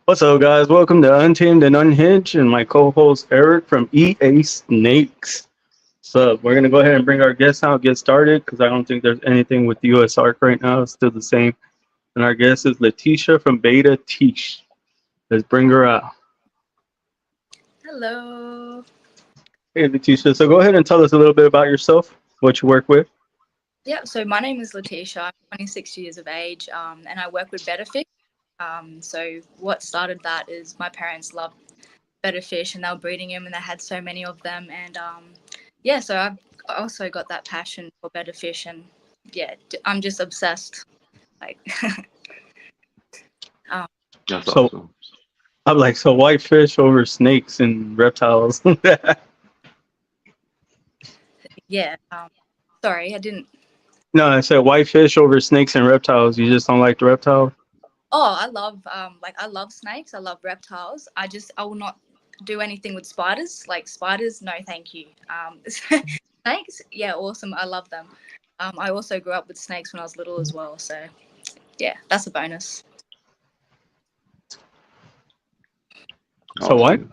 What's up, guys? Welcome to Untamed and Unhinged, and my co-host Eric from EA Snakes. So we're gonna go ahead and bring our guest out, get started, because I don't think there's anything with US Arc right now. It's still the same. And our guest is Leticia from Betta Teesh. Let's bring her out. Hello. Hey, Leticia. So go ahead and tell us a little bit about yourself, what you work with. Yeah, so my name is Leticia. I'm 26 years of age, and I work with Better Fish. So what started that is my parents loved Better Fish, and they were breeding them, and they had so many of them. And yeah, so I've also got that passion for Better Fish, and yeah, I'm just obsessed. Like, um, That's So awesome. I'm like, so white fish over snakes and reptiles. yeah. Sorry, I didn't. No, I said white fish over snakes and reptiles. You just don't like the reptile? Oh, I love snakes. I love reptiles. I will not do anything with spiders. Like spiders, no, thank you. Snakes, yeah, awesome. I love them. I also grew up with snakes when I was little as well. So yeah, that's a bonus. So what? Awesome.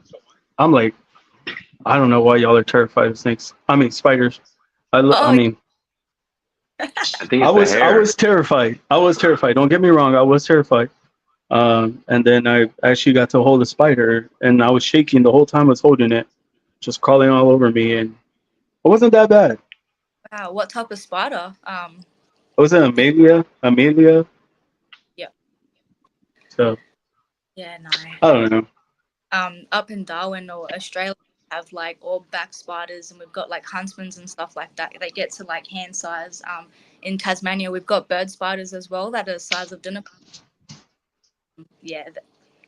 I'm like, I don't know why y'all are terrified of snakes. I mean spiders. I Oh, mean, I think I it's the was I was hair. terrified. I was terrified. Don't get me wrong. I was terrified. And then I actually got to hold a spider, and I was shaking the whole time I was holding it, just crawling all over me, and it wasn't that bad. wow. What type of spider? It was an Did Amelia. yeah, So yeah, no. I don't know. Up in Darwin or Australia, we have like all back spiders, and we've got like huntsmans and stuff like that. They get to like hand size. In Tasmania, we've got bird spiders as well that are the size of dinner. Yeah,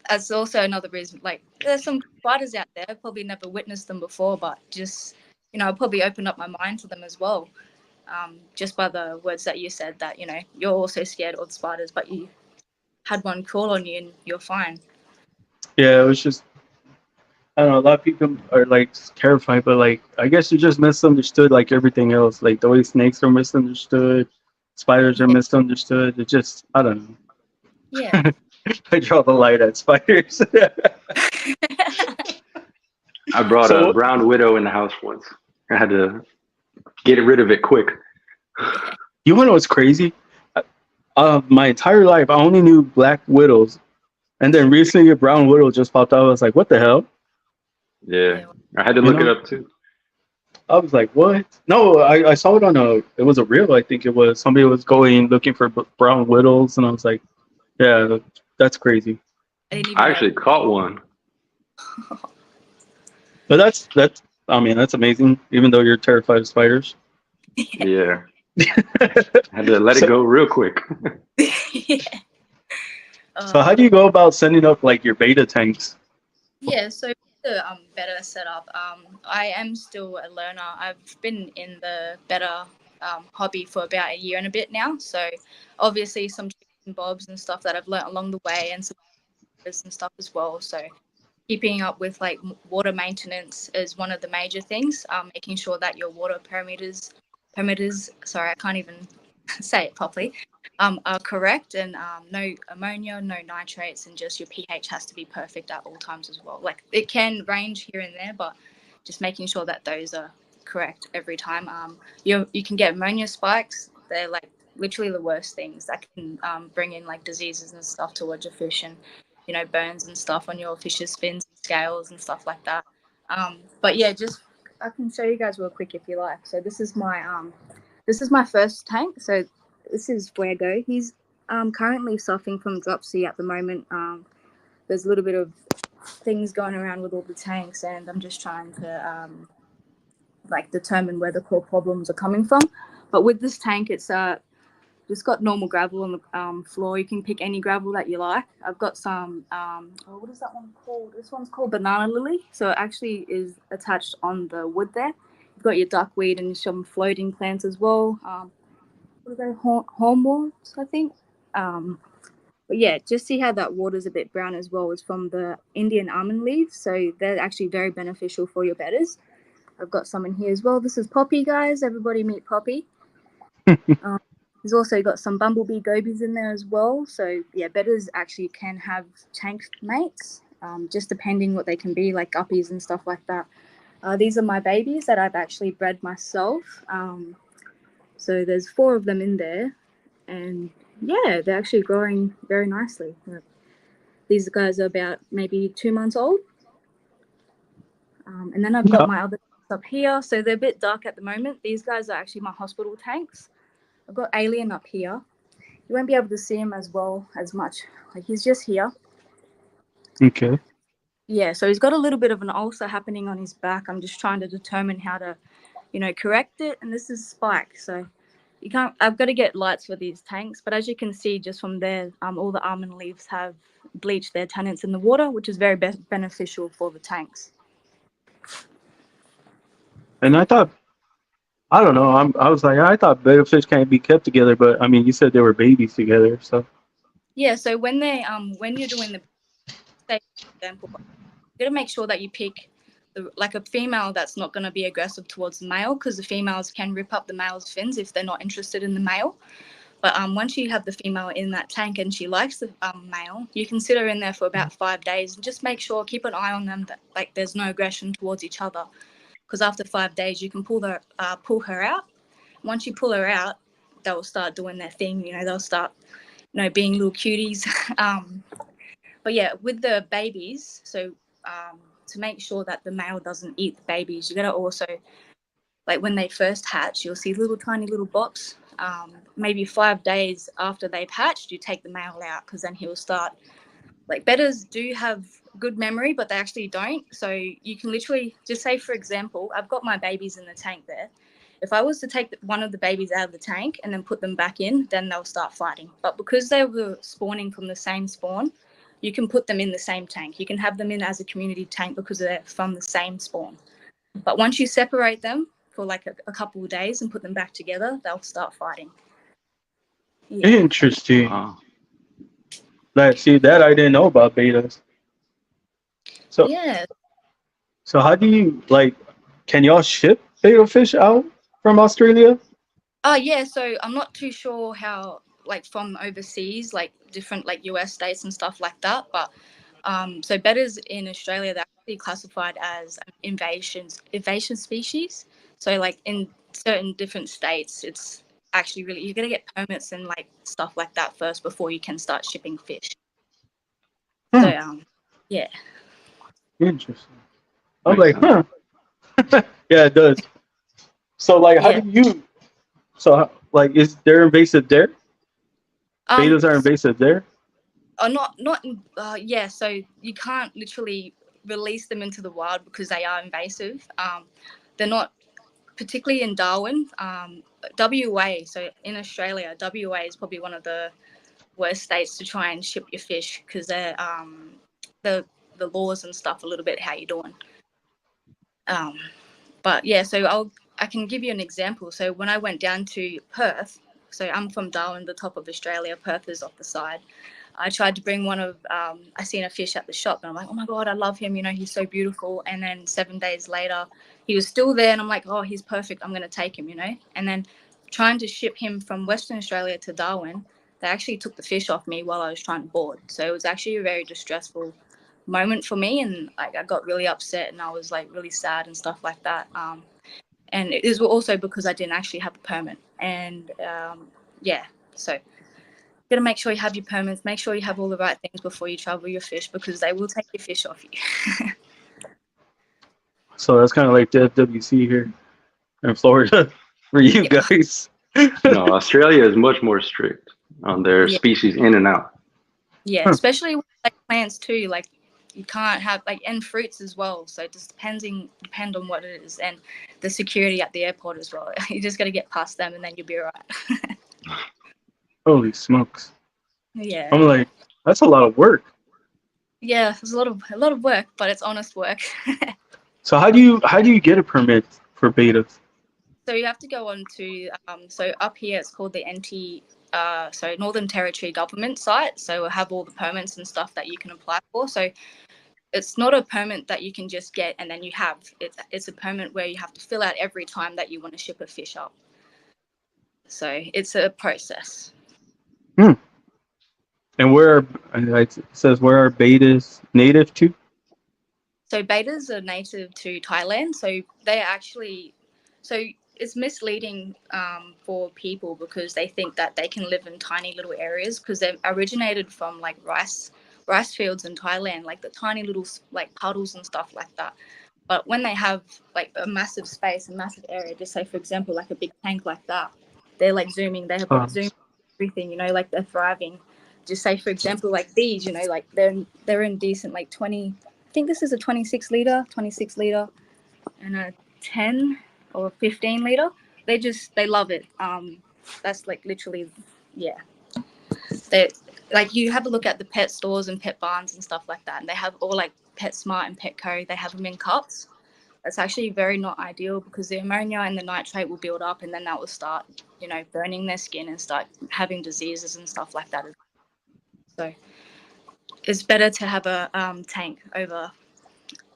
that's also another reason. Like, there's some spiders out there. I've probably never witnessed them before, but just I probably opened up my mind to them as well. Just by the words that you said, that you're also scared of spiders, but you had one crawl on you and you're fine. Yeah, it was just I don't know. A lot of people are like terrified, but like I guess you just misunderstood like everything else. Like the way snakes are misunderstood, spiders are Yeah, misunderstood. It just I don't yeah. know. I draw the light at spiders. I brought a So brown widow in the house once. I had to get rid of it quick. Yeah. you want to know what's crazy? My entire life, I only knew black widows, and then recently a brown widow just popped out. I was like, "What the hell?" Yeah, Yeah. I had to You look it know? up too. I was like, "What?" No, I saw it on a. It was a reel. I think it was somebody was going looking for brown widows, and I was like, "Yeah, that's crazy." I didn't I even know. actually caught one. But that's. I mean, that's amazing. Even though you're terrified of spiders. Yeah, I had to let it so go real quick. Yeah. so Uh, how do you go about setting up like your beta tanks? yeah. So the better setup. I am still a learner. I've been in the better hobby for about a year and a bit now. So obviously some tricks and bobs and stuff that I've learnt along the way, and some and stuff as well. So keeping up with like water maintenance is one of the major things. Making sure that your water parameters. Sorry, I can't even say it properly. Are correct, and no ammonia, no nitrates, and just your pH has to be perfect at all times as well. Like, it can range here and there, but just making sure that those are correct every time. You can get ammonia spikes. They're like literally the worst things that can bring in like diseases and stuff towards your fish, and burns and stuff on your fish's fins and scales and stuff like that. But yeah, just I can show you guys real quick if you like. So this is my first tank. So this is Fuego. He's currently suffering from dropsy at the moment. There's a little bit of things going around with all the tanks, and I'm just trying to like determine where the core problems are coming from. But with this tank, it's just got normal gravel on the floor. You can pick any gravel that you like. I've got some. What is that one called? This one's called banana lily. So it actually is attached on the wood there. You've got your duckweed and some floating plants as well. What are they? Hornworms, I think. Um, but yeah, just see how that water's a bit brown as well. It's from the Indian almond leaves, so they're actually very beneficial for your bedders. I've got some in here as well. This is Poppy, guys. Everybody meet Poppy. There's also got some bumblebee gobies in there as well. So yeah, bettas actually can have tank mates, just depending what they can be, like guppies and stuff like that. These are my babies that I've actually bred myself. So there's 4 of them in there, and yeah, they're actually growing very nicely. These guys are about maybe 2 months old. And then I've got my other up here. So they're a bit dark at the moment. These guys are actually my hospital tanks. I've got Alien up here. You won't be able to see him as well as much. Like, he's just here. Okay. Yeah, so he's got a little bit of an ulcer happening on his back. I'm just trying to determine how to, correct it. And this is Spike. So I've got to get lights for these tanks. But as you can see just from there, all the almond leaves have bleached their tannins in the water, which is very beneficial for the tanks. And I thought, I don't know, I was like, I thought betta fish can't be kept together, but I mean, you said they were babies together, so. Yeah, so when you're doing the, say, for example, you got to make sure that you pick like a female that's not going to be aggressive towards the male, because the females can rip up the male's fins if they're not interested in the male. But once you have the female in that tank and she likes the male, you can sit her in there for about 5 days and just make sure, keep an eye on them, that like there's no aggression towards each other. Because after 5 days, you can pull her out. Once you pull her out, they'll start doing their thing. They'll start, being little cuties. But yeah, with the babies, so to make sure that the male doesn't eat the babies, you got to also, like when they first hatch, you'll see little tiny little bops. Maybe 5 days after they've hatched, you take the male out, because then he'll start. Like, bettas do have good memory, but they actually don't. So you can literally just say, for example, I've got my babies in the tank there. If I was to take one of the babies out of the tank and then put them back in, then they'll start fighting. But because they were spawning from the same spawn, you can put them in the same tank. You can have them in as a community tank because they're from the same spawn. But once you separate them for like a couple of days and put them back together, they'll start fighting. Yeah. Interesting. Wow. Like, see, that I didn't know about betas. So, Yeah. so how do you, like, can y'all ship beta fish out from Australia? Oh, yeah. So I'm not too sure how, like, from overseas, like different, like US states and stuff like that. But so bettas in Australia, they're actually classified as invasive species. So like in certain different states, it's actually really, you're gonna get permits and like stuff like that first before you can start shipping fish. So yeah. Interesting. I'm Makes like, sense. yeah, it does. So, like, how Yeah. do you, so, like, is they're invasive there? Betas are invasive there? Yeah, so you can't literally release them into the wild because they are invasive. They're not, particularly in Darwin, WA. So in Australia, WA is probably one of the worst states to try and ship your fish, because they're the laws and stuff a little bit how you're doing. But yeah, so I can give you an example. So when I went down to Perth, so I'm from Darwin, the top of Australia. Perth is off the side. I tried to bring one of, I seen a fish at the shop and I'm like, oh my God, I love him. He's so beautiful. And then 7 days later, he was still there. And I'm like, oh, he's perfect. I'm going to take him, And then trying to ship him from Western Australia to Darwin, they actually took the fish off me while I was trying to board. So it was actually a very distressful moment for me. And like, I got really upset and I was like really sad and stuff like that. And it was also because I didn't actually have a permit. And yeah, so got to make sure you have your permits, make sure you have all the right things before you travel your fish, because they will take your fish off you. So that's kind of like the FWC here in Florida for you Yeah. guys. No, Australia is much more strict on their Yeah. species in and out. Yeah, especially with like plants too. Like you can't have and fruits as well. So it just depend on what it is, and the security at the airport as well. You just got to get past them, and then you'll be all right. Holy smokes! Yeah. I'm like, that's a lot of work. Yeah, it's a lot of work, but it's honest work. So how do you get a permit for betas? So you have to go on to so up here it's called the Northern Territory government site. So we'll have all the permits and stuff that you can apply for. So it's not a permit that you can just get and then you have. It's a permit where you have to fill out every time that you want to ship a fish up. So it's a process. And it says where are betas native to? So bettas are native to Thailand. So they're actually, so it's misleading for people because they think that they can live in tiny little areas because they've originated from like rice fields in Thailand, like the tiny little like puddles and stuff like that. But when they have like a massive space, a massive area, just say for example like a big tank like that, they're like zooming. They have got zoom everything, you know, like they're thriving. Just say for example like these, you know, like they're in decent like 20. I think this is a 26 liter, and a 10 or 15 liter. They love it. That's like literally, yeah. They like you have a look at the pet stores and pet barns and stuff like that, and they have all like PetSmart and Petco. They have them in cups. That's actually very not ideal because the ammonia and the nitrate will build up, and then that will start, you know, burning their skin and start having diseases and stuff like that. So it's better to have a tank over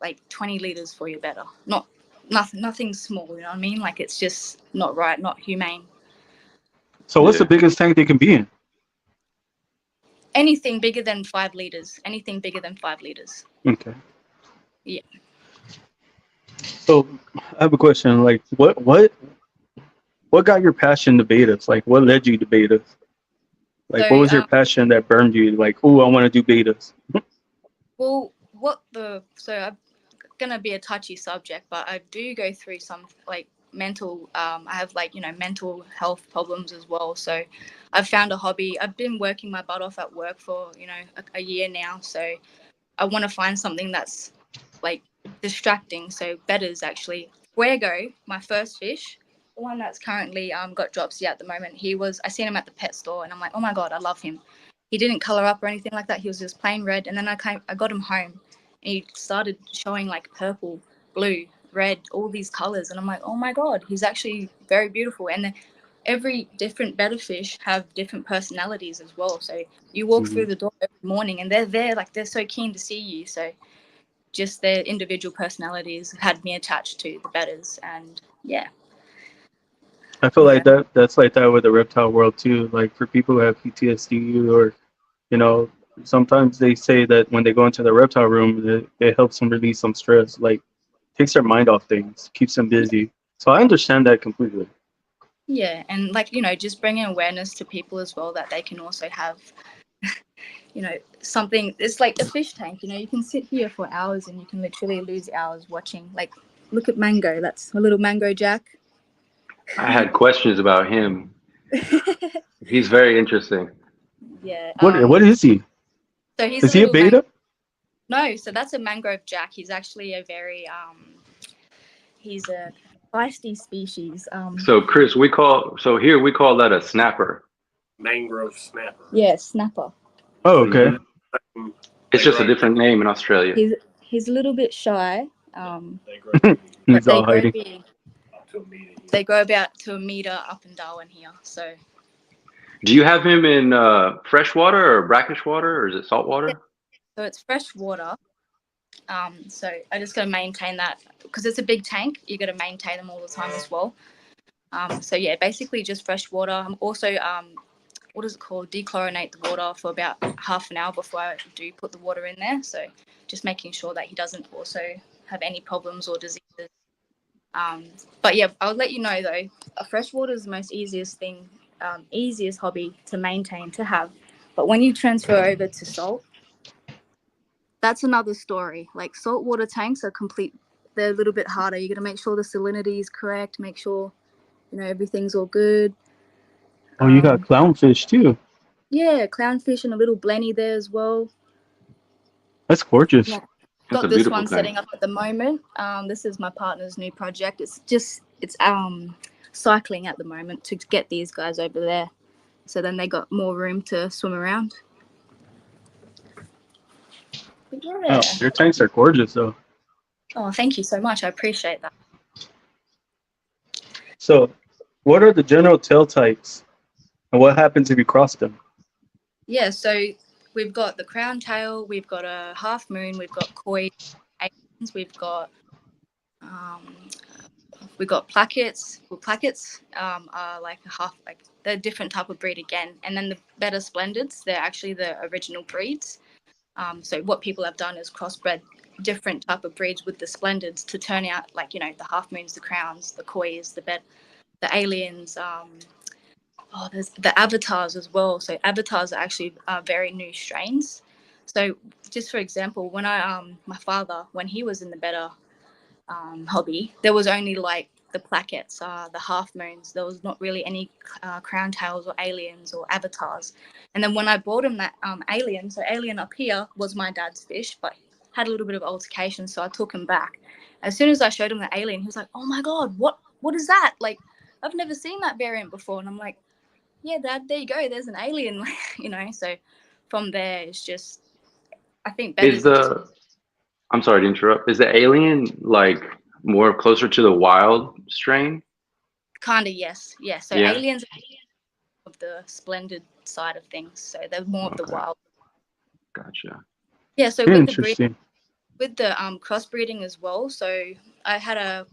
like 20 liters for your Betta. Nothing small, you know what I mean? Like it's just not right, not humane. So what's the biggest tank they can be in? Anything bigger than 5 liters. Anything bigger than 5 liters. Okay. Yeah. So I have a question. Like, what got your passion to betas? Like, what led you to betas? Like, So, what was your passion that burned you? Like, oh, I want to do betas. Well, so I'm gonna be a touchy subject, but I do go through some like mental. I have like, you know, mental health problems as well. So I've found a hobby. I've been working my butt off at work for, you know, a year now. So I want to find something that's like distracting. So Betta's actually Fuego, my first fish, the one that's currently got dropsy at the moment. I seen him at the pet store and I'm like, oh my God, I love him. He didn't color up or anything like that. He was just plain red. And then I got him home and he started showing like purple, blue, red, all these colors. And I'm like, oh my God, he's actually very beautiful. And every different Betta fish have different personalities as well. So you walk through the door every morning and they're there, like they're so keen to see you. So just their individual personalities had me attached to the Bettas, and yeah. I feel like that's like that with the reptile world too. Like for people who have PTSD or, you know, sometimes they say that when they go into the reptile room, it helps them release some stress, like takes their mind off things, keeps them busy. So I understand that completely. Yeah, and like, you know, just bringing awareness to people as well that they can also have, you know, something. It's like a fish tank, you know, you can sit here for hours and you can literally lose hours watching. Like, look at Mango, that's a little Mango Jack. I had questions about him. He's very interesting. Yeah. What is he? So he's Is he a beta? No, so that's a mangrove jack. He's actually a very he's a feisty species. So Chris, we call that a snapper. Mangrove snapper. Yeah, snapper. Oh, okay. It's just a different name in Australia. He's a little bit shy. They grow big. He's But all they grow hiding. big. Up to a meter. They grow about to a meter up in Darwin here. So Do you have him in freshwater or brackish water, or is it saltwater? so it's fresh water. So I just got to maintain that because it's a big tank. You got to maintain them all the time as well. So yeah, basically just fresh water. I'm also what is it called? Dechlorinate the water for about half an hour before I do put the water in there. So just making sure that he doesn't also have any problems or diseases. But yeah, I'll let you know though, fresh water is the most easiest thing, easiest hobby to maintain, to have. But when you transfer over to salt, that's another story. Like saltwater tanks are they're a little bit harder. You got to make sure the salinity is correct, make sure, you know, everything's all good. Oh, you got clownfish too. Yeah, clownfish and a little blenny there as well. That's gorgeous. Yeah. That's Got a this beautiful one thing. setting up at the moment. This is my partner's new project. It's cycling at the moment to get these guys over there. So then they got more room to swim around. But yeah. Oh, your tanks are gorgeous though. Oh, thank you so much. I appreciate that. So, what are the general tail types, and what happens if you cross them? Yeah, so we've got the crown tail, we've got a half moon, we've got koi, Asians, we've got We got plackets. Well, plackets are like they're a different type of breed again. And then the Betta Splendids, they're actually the original breeds. So what people have done is crossbred different type of breeds with the Splendids to turn out like, you know, the half moons, the crowns, the kois, the aliens. There's the avatars as well. So avatars are actually very new strains. So just for example, when my father, when he was in the Betta hobby, there was only like the plackets, the half moons. There was not really any crown tails or aliens or avatars. And then when I bought him that alien, so alien up here was my dad's fish, but had a little bit of altercation, so I took him back. As soon as I showed him the alien, he was like, "Oh my god, what is that? Like, I've never seen that variant before." And I'm like, "Yeah, Dad, there you go. There's an alien," you know. So from there, it's just, I think Is the I'm sorry to interrupt. Is the alien like more closer to the wild strain? kind of yes, yeah. So Yeah. aliens of the splendid side of things, so they're more of the Okay. wild. Gotcha. Yeah. So with the Interesting. crossbreeding as well. So I had a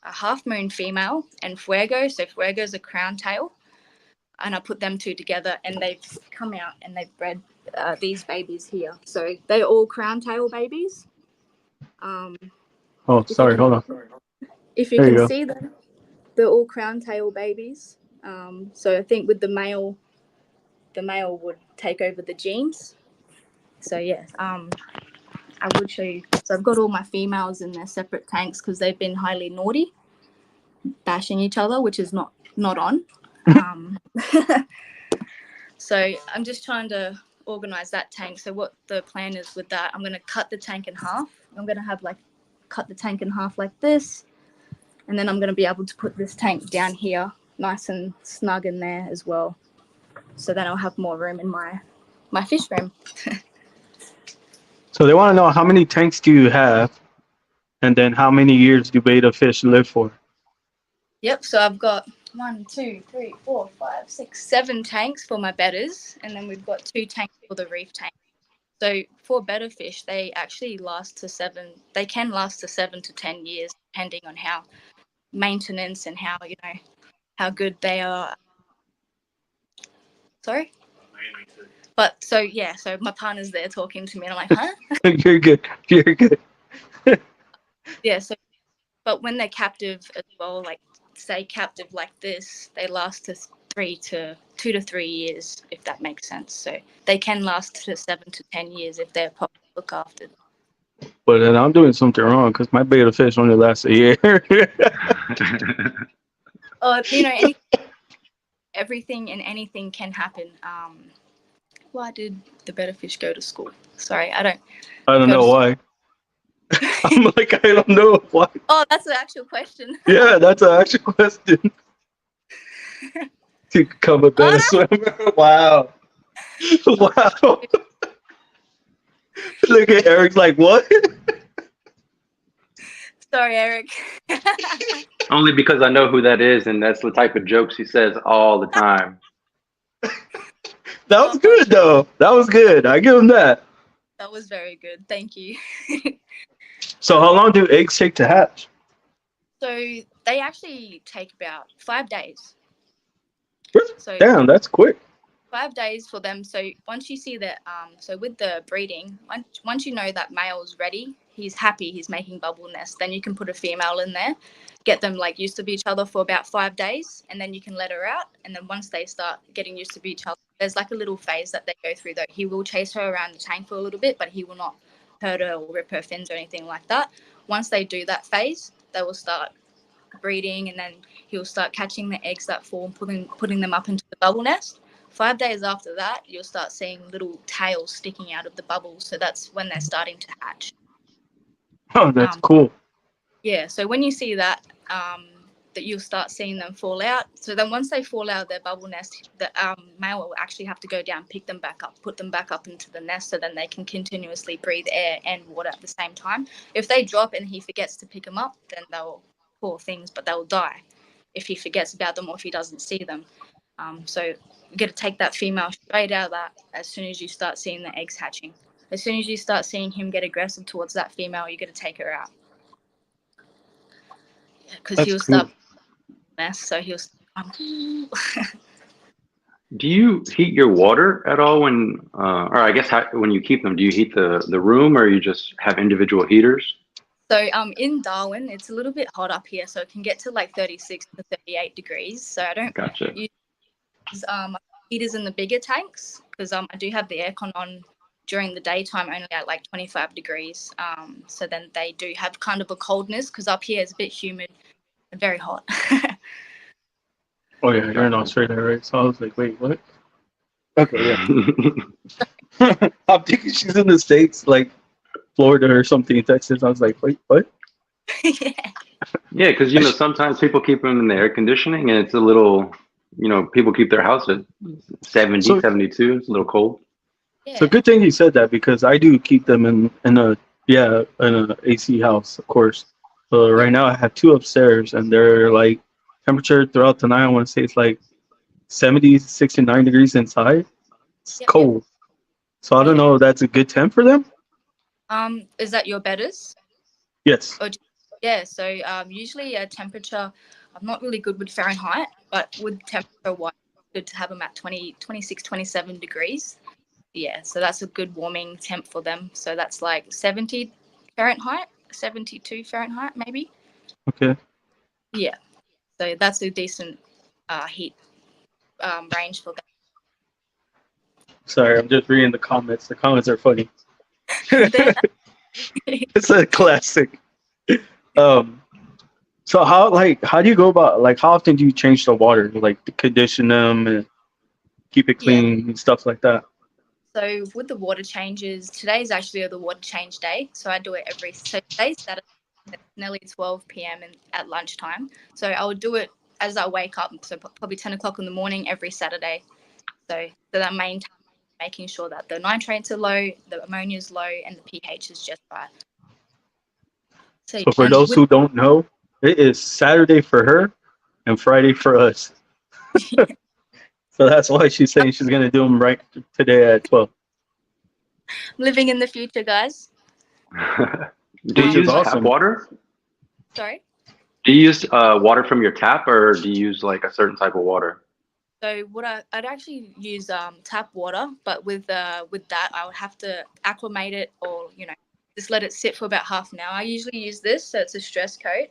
half moon female and Fuego. So Fuego's a crown tail, and I put them two together, and they've come out and they've bred these babies here. So they're all crown tail babies. Oh, sorry. Hold on. If you There you can go. see them, they're all crown tail babies. So I think with the male would take over the genes. So yeah, I would show you. So I've got all my females in their separate tanks because they've been highly naughty, bashing each other, which is not on. So I'm just trying to organize that tank. So what the plan is with that, I'm going to cut the tank in half. I'm going to have cut the tank in half like this. And then I'm going to be able to put this tank down here, nice and snug in there as well. So then I'll have more room in my fish room. So they want to know how many tanks do you have, and then how many years do betta fish live for? Yep. So I've got 1, 2, 3, 4, 5, 6, 7 tanks for my bettas, and then we've got 2 tanks for the reef tank. So for betta fish, they actually last to 7. They can last to 7 to 10 years, depending on how maintenance and how, you know, how good they are. Sorry. But so yeah, so my partner's there talking to me, and I'm like, huh? You're good. You're good. Yeah. So, but when they're captive as well, like say captive like this, they last to 2 to 3 years, if that makes sense. So they can last to 7 to 10 years if they're properly looked after. But then I'm doing something wrong because my betta fish only lasts a year. You know, everything and anything can happen. Why did the betta fish go to school? Sorry, I don't know why. I'm like, I don't know why. Oh, that's the actual question. Yeah, that's an actual question. To become a better swimmer. Wow. Wow. Look at Eric's like, what? Sorry, Eric. Only because I know who that is, and that's the type of jokes he says all the time. That was good, though. That was good. I give him that. That was very good. Thank you. So how long do eggs take to hatch? So they actually take about 5 days. So Damn, that's quick. 5 days for them. So once you see that, so with the breeding, once you know that male's ready, he's happy, he's making bubble nests, then you can put a female in there, get them like used to each other for about 5 days, and then you can let her out. And then once they start getting used to each other, there's like a little phase that they go through though. He will chase her around the tank for a little bit, but he will not hurt her or rip her fins or anything like that. Once they do that phase, they will start breeding, and then he'll start catching the eggs that fall and putting them up into the bubble nest. 5 days after that, you'll start seeing little tails sticking out of the bubbles. So that's when they're starting to hatch. Oh, that's cool. Yeah. So when you see that, that you'll start seeing them fall out. So then once they fall out of their bubble nest, the male will actually have to go down, pick them back up, put them back up into the nest, so then they can continuously breathe air and water at the same time. If they drop and he forgets to pick them up, then they'll, poor things, but they'll die if he forgets about them or if he doesn't see them. So you got to take that female straight out of that as soon as you start seeing the eggs hatching. As soon as you start seeing him get aggressive towards that female, you got to take her out. because That's he'll cool. start mess. So he'll Do you heat your water at all when, or I guess when you keep them, do you heat the room or you just have individual heaters? So in Darwin, it's a little bit hot up here, so it can get to like 36 to 38 degrees. So I don't Gotcha. use heaters in the bigger tanks because I do have the aircon on during the daytime only at like 25 degrees. So then they do have kind of a coldness because up here it's a bit humid and very hot. Oh yeah, you're in Australia, right? So I was like, wait, what? Okay, yeah. I'm thinking she's in the States, like Florida or something, Texas. I was like, wait, what? Yeah. Yeah, because sometimes people keep them in the air conditioning and it's a little, people keep their house at 70, So 72. It's a little cold. So good thing you said that because I do keep them in a AC house, of course. So right now I have 2 upstairs and they're like temperature throughout the night. I want to say it's like 70, 69 degrees inside. It's cold. So I don't know if that's a good temp for them. Is that your betters? Yes. Yeah. So usually a temperature, I'm not really good with Fahrenheit, but with temperature wise, it's good to have them at 20, 26, 27 degrees. Yeah, so that's a good warming temp for them. So that's like 70 Fahrenheit, 72 Fahrenheit, maybe. Okay. Yeah, so that's a decent heat range for them. Sorry, I'm just reading the comments. The comments are funny. They're- It's a classic. So how do you go about, like, how often do you change the water, like to condition them and keep it clean and stuff like that? So with the water changes, today's actually the water change day. So I do it so today's Saturday, it's nearly 12 p.m. at lunchtime. So I would do it as I wake up, so probably 10 o'clock in the morning every Saturday. So that making sure that the nitrates are low, the ammonia is low, and the pH is just right. So for those who don't know, it is Saturday for her and Friday for us. So that's why she's saying she's going to do them right today at 12. Living in the future, guys. Do you use tap awesome. water? Sorry? Do you use water from your tap or do you use like a certain type of water? So I'd actually use tap water, but with that I would have to acclimate it or just let it sit for about half an hour. I usually use this, so it's a stress coat.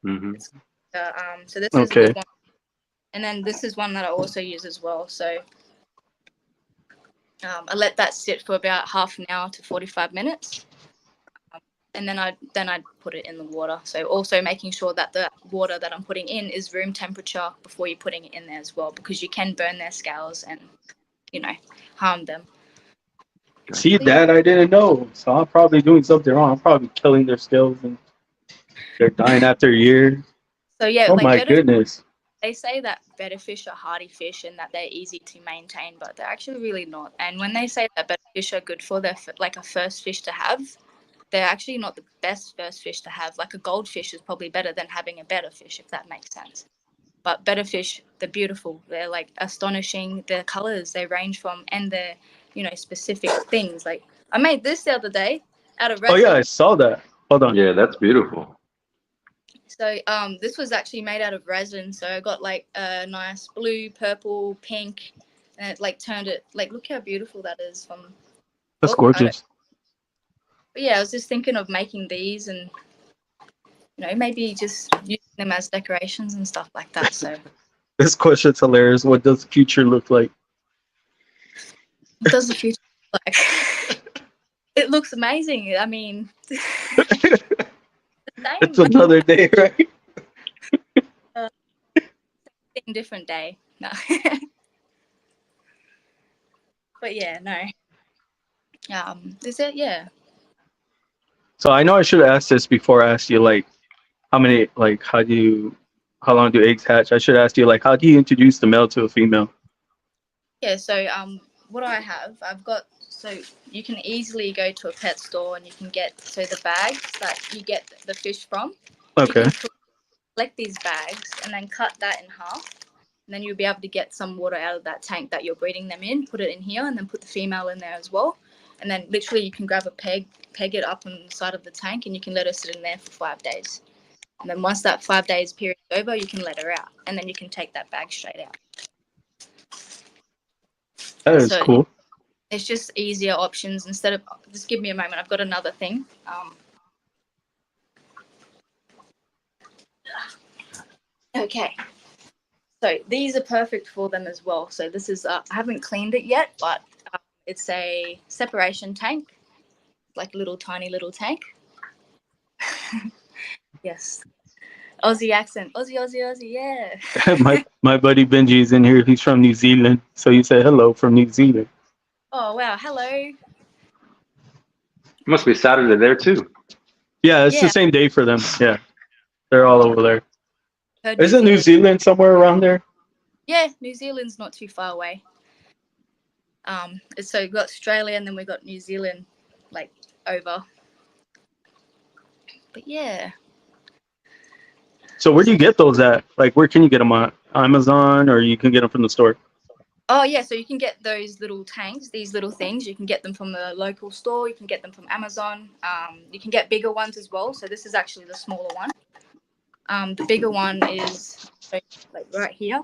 Mm-hmm. So this is a good one, and then this is one that I also use as well. So I let that sit for about half an hour to 45 minutes, and then I put it in the water. So also making sure that the water that I'm putting in is room temperature before you're putting it in there as well, because you can burn their scales and harm them. See, that I didn't know. So I'm probably doing something wrong. I'm probably killing their scales and they're dying after a year. So yeah, oh my goodness. They say that betta fish are hardy fish and that they're easy to maintain, but they're actually really not. And when they say that betta fish are good for their like a first fish to have, they're actually not the best first fish to have. Like a goldfish is probably better than having a betta fish, if that makes sense. But betta fish, they're beautiful. They're like astonishing. Their colors, they range from, and they're specific things. Like I made this the other day out of resin. Oh yeah, I saw that. Hold on. Yeah, that's beautiful. So this was actually made out of resin. So I got like a nice blue, purple, pink, and it like turned it like, look how beautiful that is from. That's gorgeous. But yeah, I was just thinking of making these and maybe just using them as decorations and stuff like that. So this question's hilarious. What does the future look like? What does the future look like? It looks amazing. I mean, it's another day, right? Different day. No. But yeah, no. Is it? Yeah. So I know I should have asked this before I asked you, like, how long do eggs hatch? I should ask you, like, how do you introduce the male to a female? Yeah, so what I've got, so you can easily go to a pet store and you can get, so the bags that you get the fish from. Okay. You can collect these bags and then cut that in half. And then you'll be able to get some water out of that tank that you're breeding them in, put it in here, and then put the female in there as well. And then literally you can grab a peg it up on the side of the tank, and you can let her sit in there for 5 days. And then once that 5 days period is over, you can let her out, and then you can take that bag straight out. That is So cool. it's just easier options instead of. Just give me a moment. I've got another thing. Okay. So these are perfect for them as well. So this is I haven't cleaned it yet, but it's a separation tank, like a little tiny little tank. Yes. Aussie accent. Aussie, yeah. my buddy Benji's in here. He's from New Zealand, so you say hello from New Zealand. Oh, wow. Hello. Must be Saturday there too. Yeah, it's Yeah. the same day for them. Yeah, they're all over there. Heard Isn't New Zealand somewhere around there? Yeah, New Zealand's not too far away. So we've got Australia and then we've got New Zealand, like, over. But yeah. So where do you get those at? Like, where can you get them on Amazon, or you can get them from the store? Oh, yeah, so you can get those little tanks, these little things. You can get them from the local store. You can get them from Amazon. You can get bigger ones as well. So this is actually the smaller one. The bigger one is, like, right here.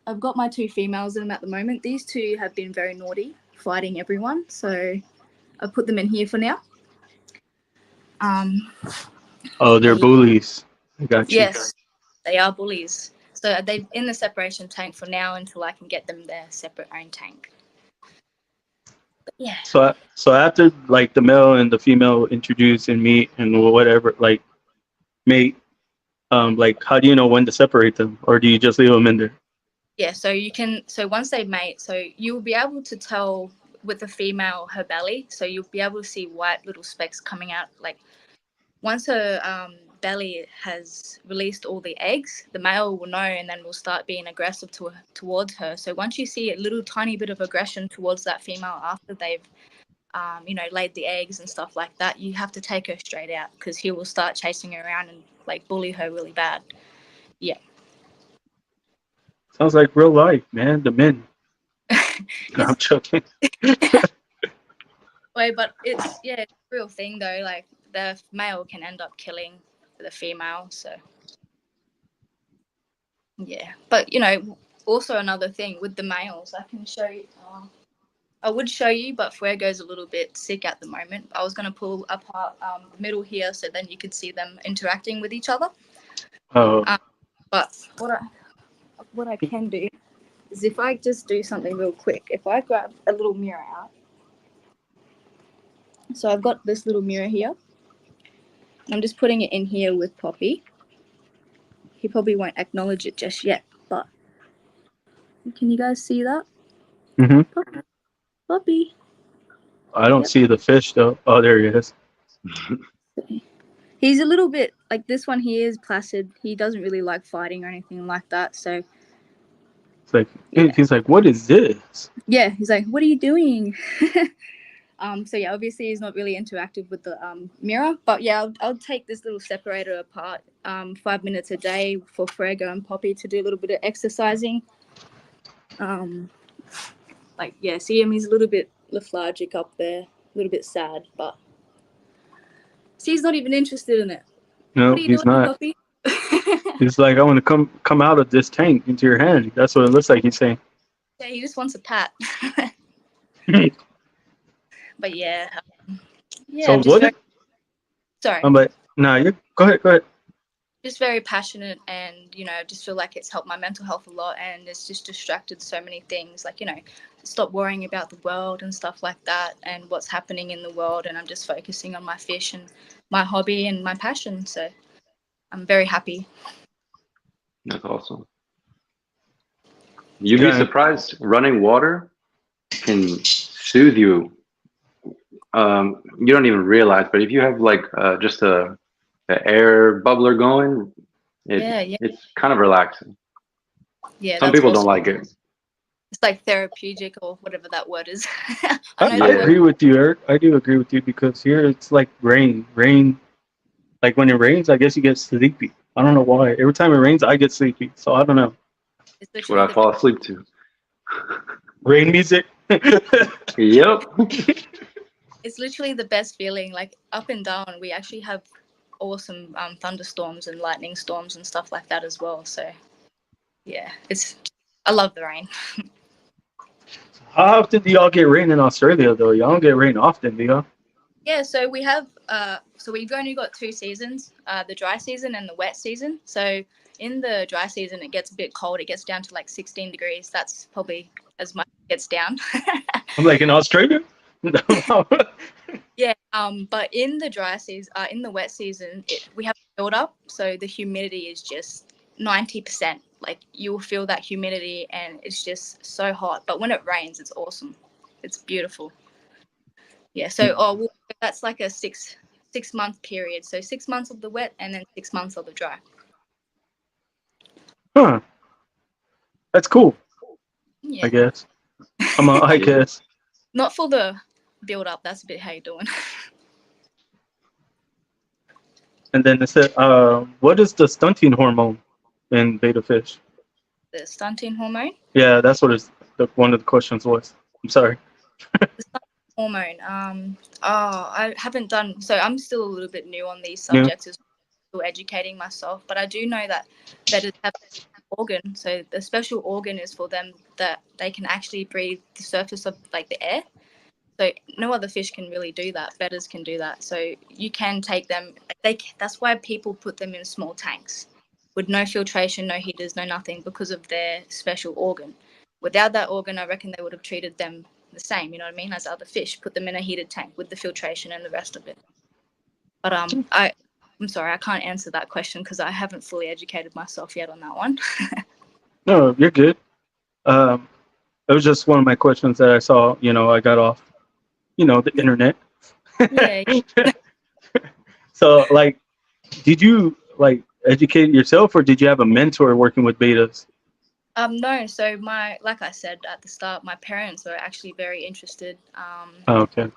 I've got my 2 females in them at the moment. These 2 have been very naughty, fighting everyone. So I put them in here for now. Oh, they're bullies. I got you. Yes, they are bullies. So they're in the separation tank for now until I can get them their separate own tank. But yeah. So after, like, the male and the female introduce and meet and whatever, like, mate, like, how do you know when to separate them, or do you just leave them in there? Yeah, so once they mate, so you'll be able to tell with the female her belly. So you'll be able to see white little specks coming out. Like, once her belly has released all the eggs, the male will know and then will start being aggressive towards her. So once you see a little tiny bit of aggression towards that female after they've, laid the eggs and stuff like that, you have to take her straight out because he will start chasing her around and, like, bully her really bad. Yeah. Sounds like real life, man. The men. No, I'm joking. Wait, but it's a real thing though. Like, the male can end up killing the female. So yeah, but also another thing with the males, I can show you. I would show you, but Fuego's a little bit sick at the moment. I was going to pull apart the middle here so then you could see them interacting with each other. Oh. But what I can do is if I just do something real quick, if I grab a little mirror out. So I've got this little mirror here. I'm just putting it in here with Poppy. He probably won't acknowledge it just yet, but can you guys see that? Mm-hmm. Poppy. I don't see the fish though. Oh, there he is. He's a little bit like this one here is placid. He doesn't really like fighting or anything like that. So it's like he's like, what is this? Yeah, he's like, what are you doing? So yeah, obviously he's not really interactive with the mirror, but yeah, I'll take this little separator apart 5 minutes a day for Fuego and Poppy to do a little bit of exercising. See him, he's a little bit lethargic up there, a little bit sad, but see, he's not even interested in it. No, what are you he's doing, not. Poppy? He's like, I want to come out of this tank into your hand. That's what it looks like he's saying. Yeah, he just wants a pat. But yeah, So what? Sorry. But no, you go ahead. Just very passionate, and just feel like it's helped my mental health a lot, and it's just distracted so many things. Like, stop worrying about the world and stuff like that, and what's happening in the world, and I'm just focusing on my fish and my hobby and my passion. So I'm very happy. That's awesome. You'd be surprised. Running water can soothe you. You don't even realize, but if you have like just a air bubbler going, it's kind of relaxing. Yeah, some people don't like it. It's like therapeutic or whatever that word is. I agree with you, Eric. I do agree with you because here it's like rain. Like when it rains, I guess you get sleepy. I don't know why. Every time it rains, I get sleepy. So I don't know. That's what I fall asleep to. Rain music. Yep. It's literally the best feeling. Like up and down, we actually have awesome thunderstorms and lightning storms and stuff like that as well. So yeah, I love the rain. How often do y'all get rain in Australia though? Y'all don't get rain often, do y'all? Yeah, so we have so we've only got 2 seasons, the dry season and the wet season. So in the dry season it gets a bit cold. It gets down to like 16 degrees. That's probably as much as it gets down. I'm like, in Australia? Yeah, but in the dry season, in the wet season, we have a build up, so the humidity is just 90%. Like you'll feel that humidity, and it's just so hot. But when it rains, it's awesome. It's beautiful. Yeah. So that's like a 6 month period. So 6 months of the wet, and then 6 months of the dry. Huh. That's cool, Yeah. I guess. I guess. Not for the build up. That's a bit how you doing. And then it said, what is the stunting hormone in beta fish? The stunting hormone. Yeah, that's what one of the questions was. I'm sorry. Hormone. I haven't done. So I'm still a little bit new on these subjects as well, educating myself. But I do know that bettas have an organ. So the special organ is for them that they can actually breathe the surface of like the air. So no other fish can really do that. Bettas can do that. So you can take them. That's why people put them in small tanks with no filtration, no heaters, no nothing, because of their special organ. Without that organ, I reckon they would have treated them the same, you know what I mean, as other fish. Put them in a heated tank with the filtration and the rest of it. But I'm sorry, I can't answer that question because I haven't fully educated myself yet on that one. No, you're good. It was just one of my questions that I saw. I got off, the internet. Yeah. So, like, did you educate yourself, or did you have a mentor working with betas? No. So like I said at the start, my parents were actually very interested Okay.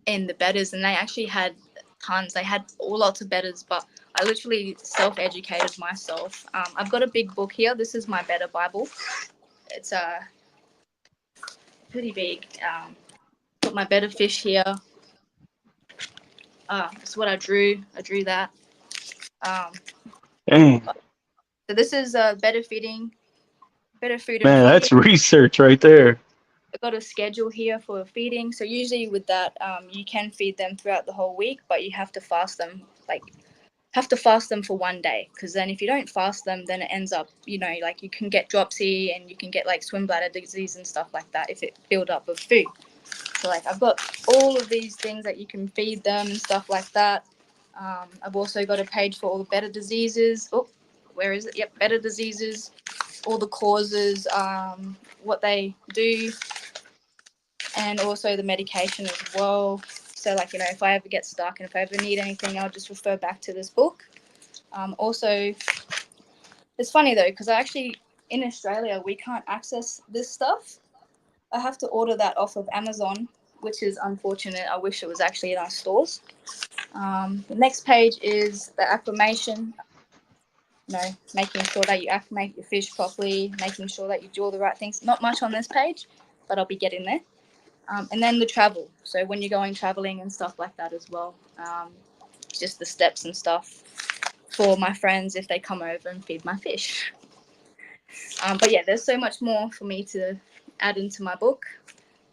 in the bettas, and they actually had tons. They had lots of bettas, but I literally self-educated myself. I've got a big book here. This is my Betta Bible. It's pretty big. Got my Betta fish here. That's what I drew. I drew that. Dang. So this is Betta feeding, Betta food and Man, feeding. that's research right there. I've got a schedule here for feeding. So usually with that, you can feed them throughout the whole week, but you have to fast them. For 1 day, because then if you don't fast them, then it ends up, like you can get dropsy and you can get like swim bladder disease and stuff like that if it build up with food. So like I've got all of these things that you can feed them and stuff like that. I've also got a page for all the Betta diseases. Oh, where is it? Yep, Betta diseases, all the causes, what they do, and also the medication as well. So like, if I ever get stuck and if I ever need anything, I'll just refer back to this book. Also, it's funny though, because in Australia, we can't access this stuff. I have to order that off of Amazon, which is unfortunate. I wish it was actually in our stores. The next page is the acclimation. Making sure that you acclimate your fish properly, making sure that you do all the right things. Not much on this page, but I'll be getting there. And then the travel. So when you're going traveling and stuff like that as well. Just the steps and stuff for my friends if they come over and feed my fish. But yeah, there's so much more for me to add into my book.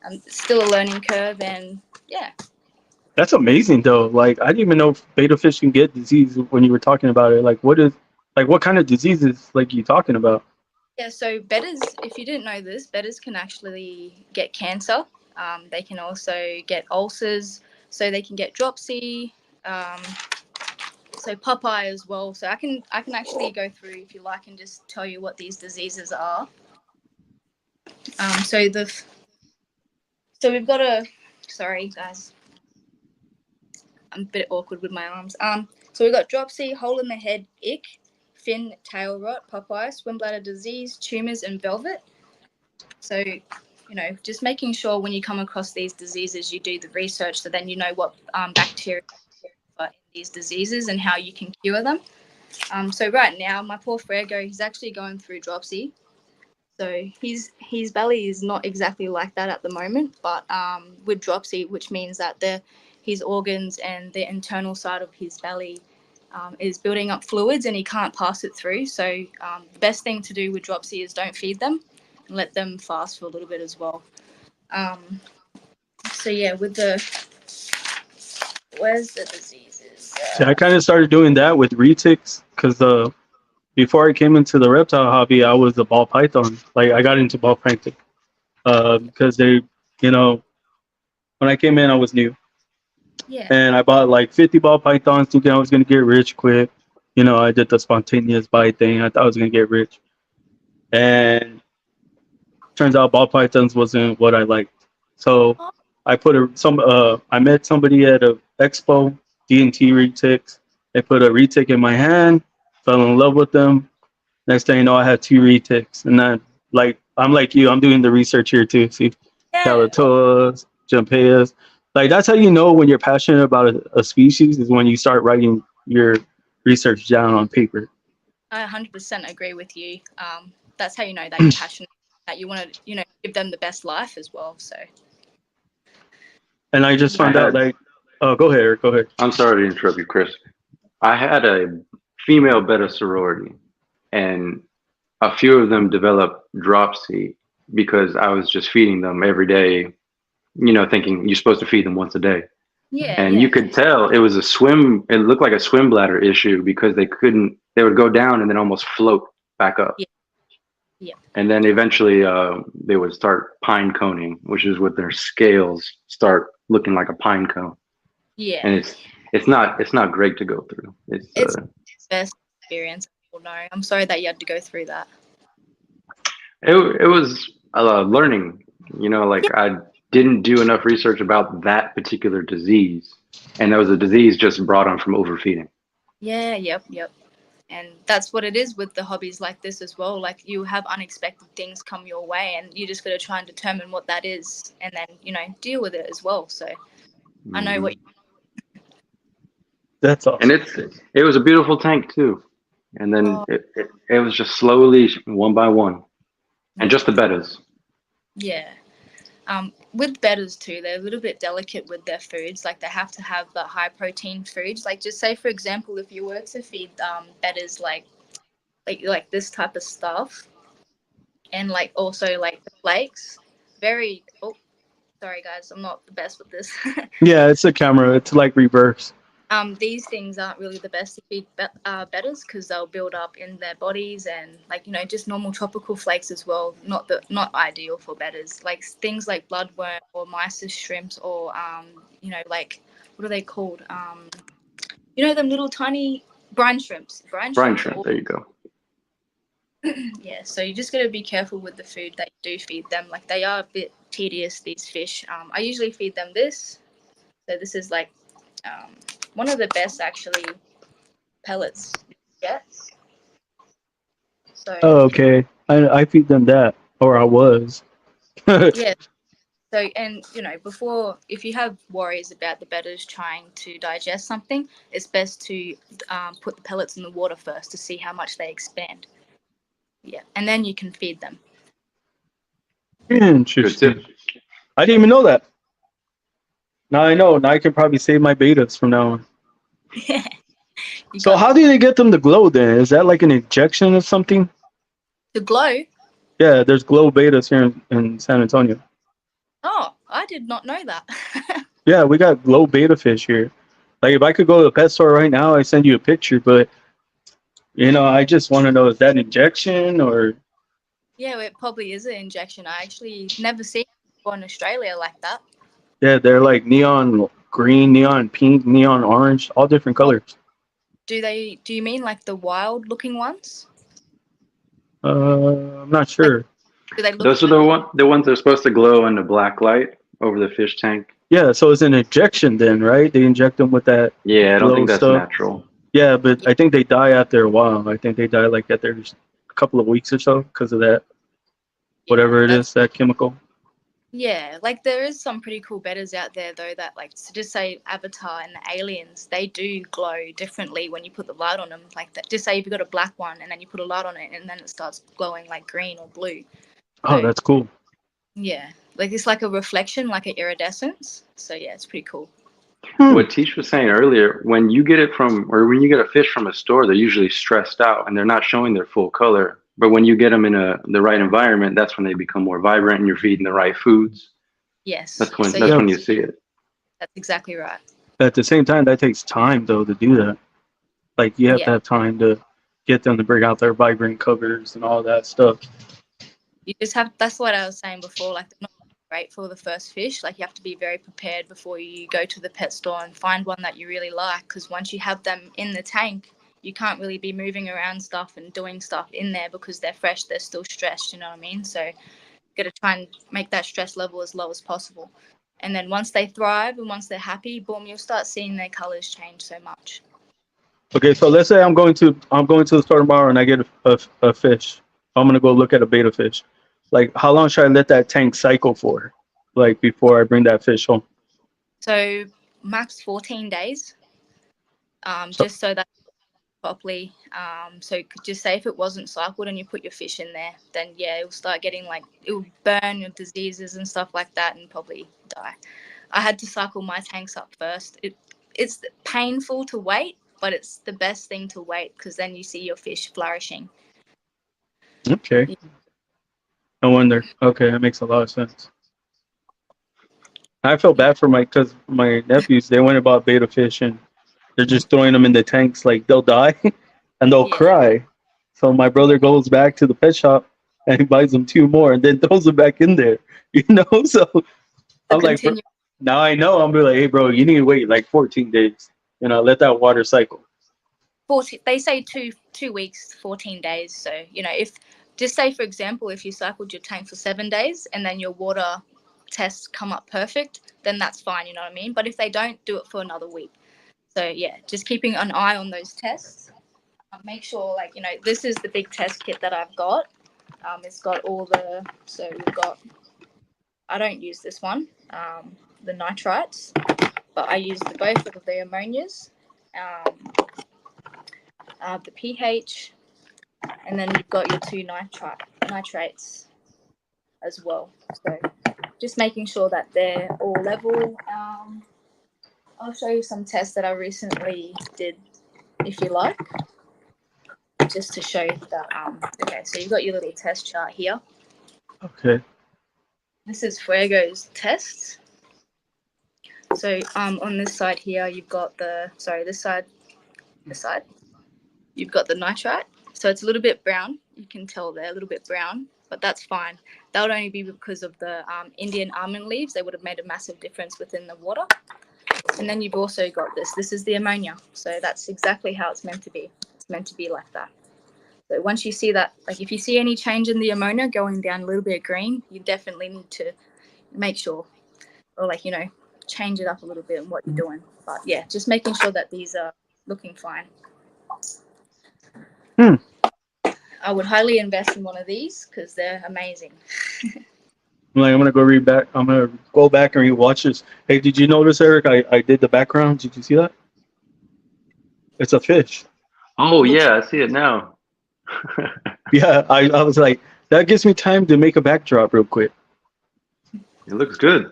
It's still a learning curve, and yeah. That's amazing though. Like, I didn't even know if beta fish can get disease when you were talking about it. Like, what kind of diseases like you talking about? Yeah, so bettas, if you didn't know this, bettas can actually get cancer. They can also get ulcers, so they can get dropsy, so Popeye as well. So I can actually go through if you like and just tell you what these diseases are. So we've got sorry guys, I'm a bit awkward with my arms. So we've got dropsy, hole in the head, ick, fin, tail rot, Popeye, swim bladder disease, tumors, and velvet. So, just making sure when you come across these diseases, you do the research so then you know what bacteria are in these diseases and how you can cure them. So right now, my poor Frego, he's actually going through dropsy. So his belly is not exactly like that at the moment, but with dropsy, which means that his organs and the internal side of his belly is building up fluids and he can't pass it through. So the best thing to do with dropsy is don't feed them and let them fast for a little bit as well. So yeah, with the where's the diseases? Yeah, I kind of started doing that with retics because before I came into the reptile hobby, I was a ball python. Like I got into ball python because they, you know, when I came in, I was new. Yeah. And I bought like 50 ball pythons thinking I was going to get rich quick. You know, I did the spontaneous buy thing. I thought I was going to get rich. And turns out ball pythons wasn't what I liked. So I I met somebody at a expo, D&T retics. They put a retic in my hand, fell in love with them. Next thing you know, I had 2 retics. And then, like, I'm like you, I'm doing the research here too. See, Calatoas, Jumpeas. Like, that's how you know when you're passionate about a species is when you start writing your research down on paper. I 100% agree with you. That's how you know that you're passionate, that you want to, give them the best life as well. So. And I just found out, like, oh, go ahead, Eric, go ahead. I'm sorry to interrupt you, Chris. I had a female beta sorority, and a few of them developed dropsy because I was just feeding them every day, thinking you're supposed to feed them once a day. Yeah. And you could tell it was it looked like a swim bladder issue because they would go down and then almost float back up. Yeah. And then eventually they would start pine coning, which is when their scales start looking like a pine cone. Yeah. And it's not great to go through. It's the best experience. No, I'm sorry that you had to go through that. It was learning, I didn't do enough research about that particular disease, and that was a disease just brought on from overfeeding. Yeah, yep. And that's what it is with the hobbies like this as well. Like you have unexpected things come your way and you just got to try and determine what that is and then, deal with it as well. So I know what That's awesome. And it was a beautiful tank too. And then it was just slowly one by one. And just the bettas. Yeah. With bettas too, they're a little bit delicate with their foods. Like they have to have the high protein foods. Like just say for example, if you were to feed bettas like this type of stuff, and like also like the flakes, sorry guys, I'm not the best with this. Yeah, it's a camera. It's like reverse. These things aren't really the best to feed bettas because they'll build up in their bodies and just normal tropical flakes as well. Not ideal for bettas. Like things like bloodworm or mysis shrimps or like what are they called? Them little tiny brine shrimps. Brine shrimp. There you go. Yeah, so you just got to be careful with the food that you do feed them. Like they are a bit tedious, these fish. I usually feed them this. So this is like one of the best actually pellets get. So okay. I feed them that, or I was. yeah. So and before, if you have worries about the bettas trying to digest something, it's best to put the pellets in the water first to see how much they expand. Yeah, and then you can feed them. Interesting. I didn't even know that. Now I know. Now I can probably save my betas from now on. So how do they get them to glow then? Is that like an injection or something? To glow? Yeah, there's glow betas here in San Antonio. Oh, I did not know that. Yeah, we got glow beta fish here. Like if I could go to the pet store right now, I send you a picture, but I just want to know, is that injection or? Yeah, it probably is an injection. I actually never seen it in Australia like that. Yeah, they're like neon green, neon pink, neon orange, all different colors. Do you mean like the wild looking ones? I'm not sure. Do they look? Those are the ones that are supposed to glow in the black light over the fish tank. Yeah, so it's an injection then, right? They inject them with that. Yeah, I don't think that's stuff. natural. Yeah, but I think they die after a while. I think they die like after a couple of weeks or so because of that, whatever it is, that chemical. Yeah, like there is some pretty cool bettas out there though that so just say Avatar and the aliens, they do glow differently when you put the light on them. Like that, just say you've got a black one and then you put a light on it and then it starts glowing like green or blue. Oh, that's cool. Yeah, like it's like a reflection, like an iridescence. So yeah, it's pretty cool. What Teesh was saying earlier, when you get it from, or when you get a fish from a store, they're usually stressed out and they're not showing their full color. But when you get them in the right environment, that's when they become more vibrant and you're feeding the right foods. Yes. That's when So that's yeah. when you see it. that's exactly right. At the same time, that takes time though to do that. Like you have to Yeah. have time to get them to bring out their vibrant colors and all that stuff. You just have. That's what I was saying before. Like they're not great for the first fish. Like you have to be very prepared before you go to the pet store and find one that you really like. Because once you have them in the tank, you can't really be moving around stuff and doing stuff in there because they're fresh. They're still stressed. You know what I mean? So you got to try and make that stress level as low as possible. And then once they thrive and once they're happy, boom, you'll start seeing their colors change so much. Okay, so let's say I'm going to the store tomorrow and I get a fish. I'm gonna go look at a beta fish. Like, how long should I let that tank cycle for? Like before I bring that fish home. So max 14 days, So, just so that properly. So just say if it wasn't cycled and you put your fish in there, then yeah, it'll start getting like it'll burn with diseases and stuff like that and probably die. I had to cycle my tanks up first. It's painful to wait, but it's the best thing to wait because then you see your fish flourishing. okay. No wonder. Okay, that makes a lot of sense. I feel bad for because my nephews, they went about beta fish and they're just throwing them in the tanks like they'll die and they'll Yeah. cry. So my brother goes back to the pet shop and he buys them 2 more and then throws them back in there. You know, so I'm like, Continue. now I know. I'm be like, hey, bro, you need to wait like 14 days. You know, let that water cycle. 40, they say 2 weeks, 14 days. So, if just say, for example, if you cycled your tank for 7 days and then your water tests come up perfect, then that's fine. You know what I mean? But if they don't, do it for another week. So, yeah, just keeping an eye on those tests. Make sure, this is the big test kit that I've got. It's got so we've got, I don't use this one, the nitrites, but I use both of the ammonias. The pH, and then you've got your 2 nitrates as well. So just making sure that they're all level. I'll show you some tests that I recently did, if you like, just to show you that. Okay, so you've got your little test chart here. Okay. This is Fuego's tests. So on this side here, you've got this side, you've got the nitrite. So it's a little bit brown. You can tell they're a little bit brown, but that's fine. That would only be because of the Indian almond leaves. They would have made a massive difference within the water. And then you've also got this. This is the ammonia. So that's exactly how it's meant to be. It's meant to be like that. So once you see that, like if you see any change in the ammonia going down a little bit green, you definitely need to make sure, or change it up a little bit in what you're doing. But yeah, just making sure that these are looking fine. I would highly invest in one of these because they're amazing. I'm gonna go read back. I'm gonna go back and rewatch this. Hey, did you notice, Eric? I did the background. Did you see that? It's a fish. Oh yeah, I see it now. Yeah, I was like, that gives me time to make a backdrop real quick. It looks good.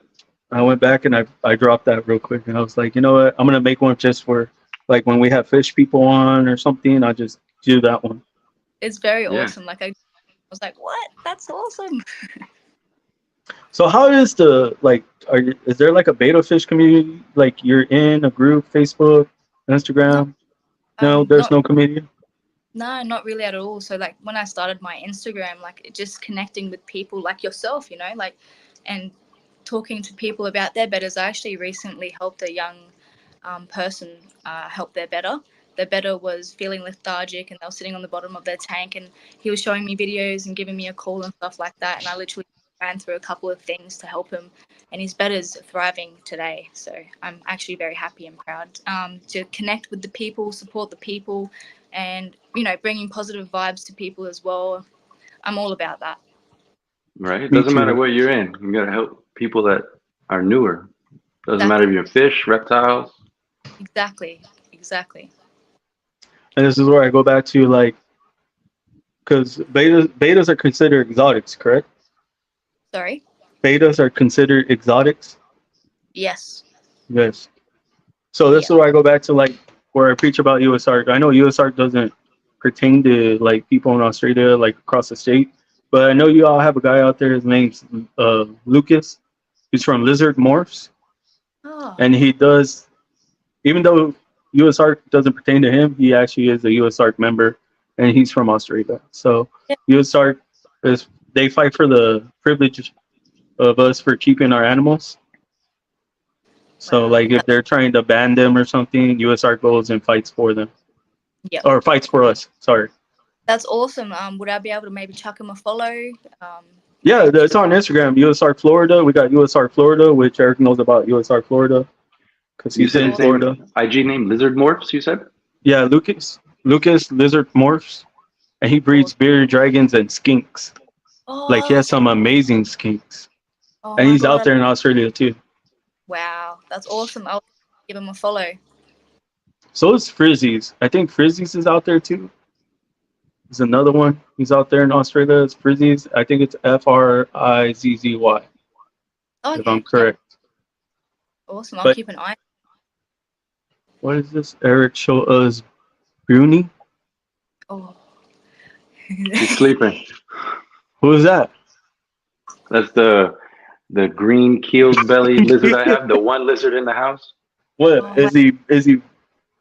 I went back and I dropped that real quick and I was like, you know what? I'm gonna make one just for like when we have fish people on or something. I'll just do that one. It's very Yeah. awesome. I was like, what? That's awesome. So how is is there like a beta fish community? Like you're in a group, Facebook, Instagram? No, there's no community. No, not really at all. So when I started my Instagram, just connecting with people like yourself, and talking to people about their bettas. I actually recently helped a young person help their betta. Their betta was feeling lethargic and they were sitting on the bottom of their tank, and he was showing me videos and giving me a call and stuff like that. And I literally ran through a couple of things to help him, and his betta's thriving today. So I'm actually very happy and proud to connect with the people, support the people, and bringing positive vibes to people as well. I'm all about that. Right. It Me doesn't matter too. what you're in. You gotta help people that are newer. Doesn't matter if you're fish, reptiles. Exactly. And this is where I go back to because betas are considered exotics, correct? Sorry? Betas are considered exotics. Yes. Yes. So this is where I go back to like where I preach about USARK. I know USARK doesn't pertain to like people in Australia, like across the state, but I know you all have a guy out there. His name's Lucas. He's from Lizard Morphs, Oh, and he does. Even though USARK doesn't pertain to him, he actually is a USARK member, and he's from Australia. So yeah. USARK is they fight for the privilege of us for keeping our animals. So Wow. like if they're trying to ban them or something, USARK goes and fights for them. Yeah. Or fights for us. Sorry. That's awesome. Would I be able to maybe chuck him a follow? Yeah, it's on Instagram. USARK Florida. We got USARK Florida, which Eric knows about USARK Florida because You he's said in his Florida. name, IG name, Lizard Morphs. You said. Yeah, Lucas Lizard Morphs, and he breeds bearded dragons and skinks. Like he Oh, has some amazing skinks, oh and my he's God. out there in Australia too. Wow, that's awesome. I'll give him a follow. So is Frizzies. I think Frizzies is out there too. There's another one. He's out there in Australia. It's Frizzies. I think it's Frizzy, Oh, if I'm okay. correct. Yeah, awesome. I'll But keep an eye. what is this? Eric show us Bruni. Oh. He's sleeping. Who is that? That's the green keeled belly lizard I have. The one lizard in the house. What Oh, is he? Is he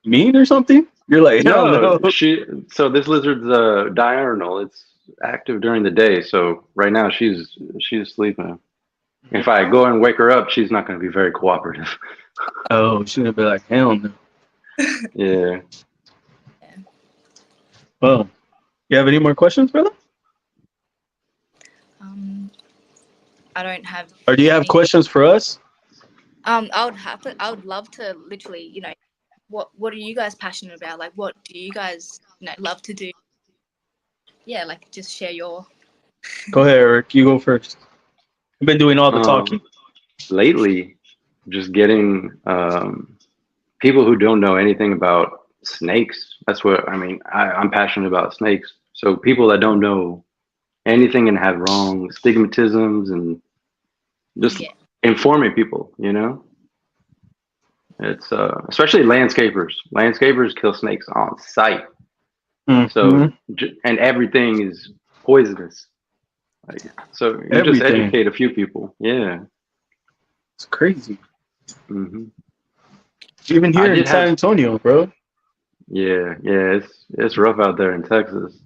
mean or something? You're like, hell No, no. So this lizard's diurnal. It's active during the day. So right now she's sleeping. If I go and wake her up, she's not going to be very cooperative. Oh, she's gonna be like, hell no. Yeah. Well, you have any more questions, brother? I don't have. Or do you have any- questions for us? I would love to literally, what are you guys passionate about? Like, what do you guys, love to do? Yeah, like just share your. Go ahead, Eric. You go first. I've been doing all the talking. Lately, just getting people who don't know anything about snakes. That's what I mean. I'm passionate about snakes. So people that don't know anything and have wrong stigmatisms and just informing people, it's especially landscapers. Landscapers kill snakes on sight. Mm-hmm. So and everything is poisonous. So you just educate a few people. Yeah, it's crazy. Mm-hmm. Even here in San Antonio, bro. Yeah, it's rough out there in Texas.